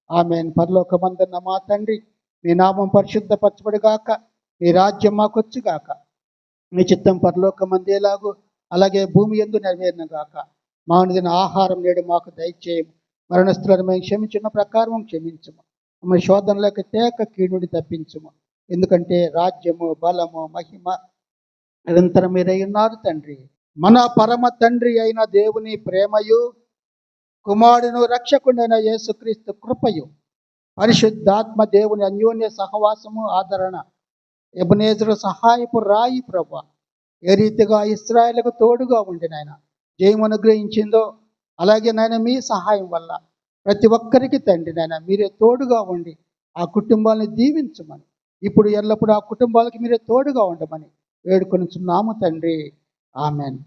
ఆమేన్. పరలోకమందున్న మా తండ్రి, మీ నామం పరిశుద్ధపరచబడుగాక, మీ రాజ్యం మాకొచ్చుగాక, మీ చిత్తం పరలోకమందేలాగు అలాగే భూమి యందు నెరవేరునుగాక. మా అనుదిన ఆహారం నేడు మాకు దయచేయము, మరణస్థులను మేము క్షమించిన ప్రకారం క్షమించము, మమ్మల్ని శోధనలోకి తేక కీడుని తప్పించము. ఎందుకంటే రాజ్యము, బలము, మహిమ నిరంతరం మీరై ఉన్నారు తండ్రి. మన పరమ తండ్రి అయిన దేవుని ప్రేమయు, కుమారుడును రక్షకుడైన యేసుక్రీస్తు కృపయు, పరిశుద్ధాత్మ దేవుని అన్యోన్య సహవాసము, ఆదరణ, ఎబెనేజరు సహాయపు రాయి ప్రభా ఏ రీతిగా ఇశ్రాయేలుకు తోడుగా ఉండి నాయన జయం అనుగ్రహించిందో అలాగే నాయన మీ సహాయం వల్ల ప్రతి ఒక్కరికి తండ్రి నాయన మీరే తోడుగా ఉండి ఆ కుటుంబాలను దీవించమని, ఇప్పుడు ఎల్లప్పుడూ ఆ కుటుంబాలకి మీరే తోడుగా ఉండమని వేడుకొనుచున్నాము తండ్రి. ఆమెన్.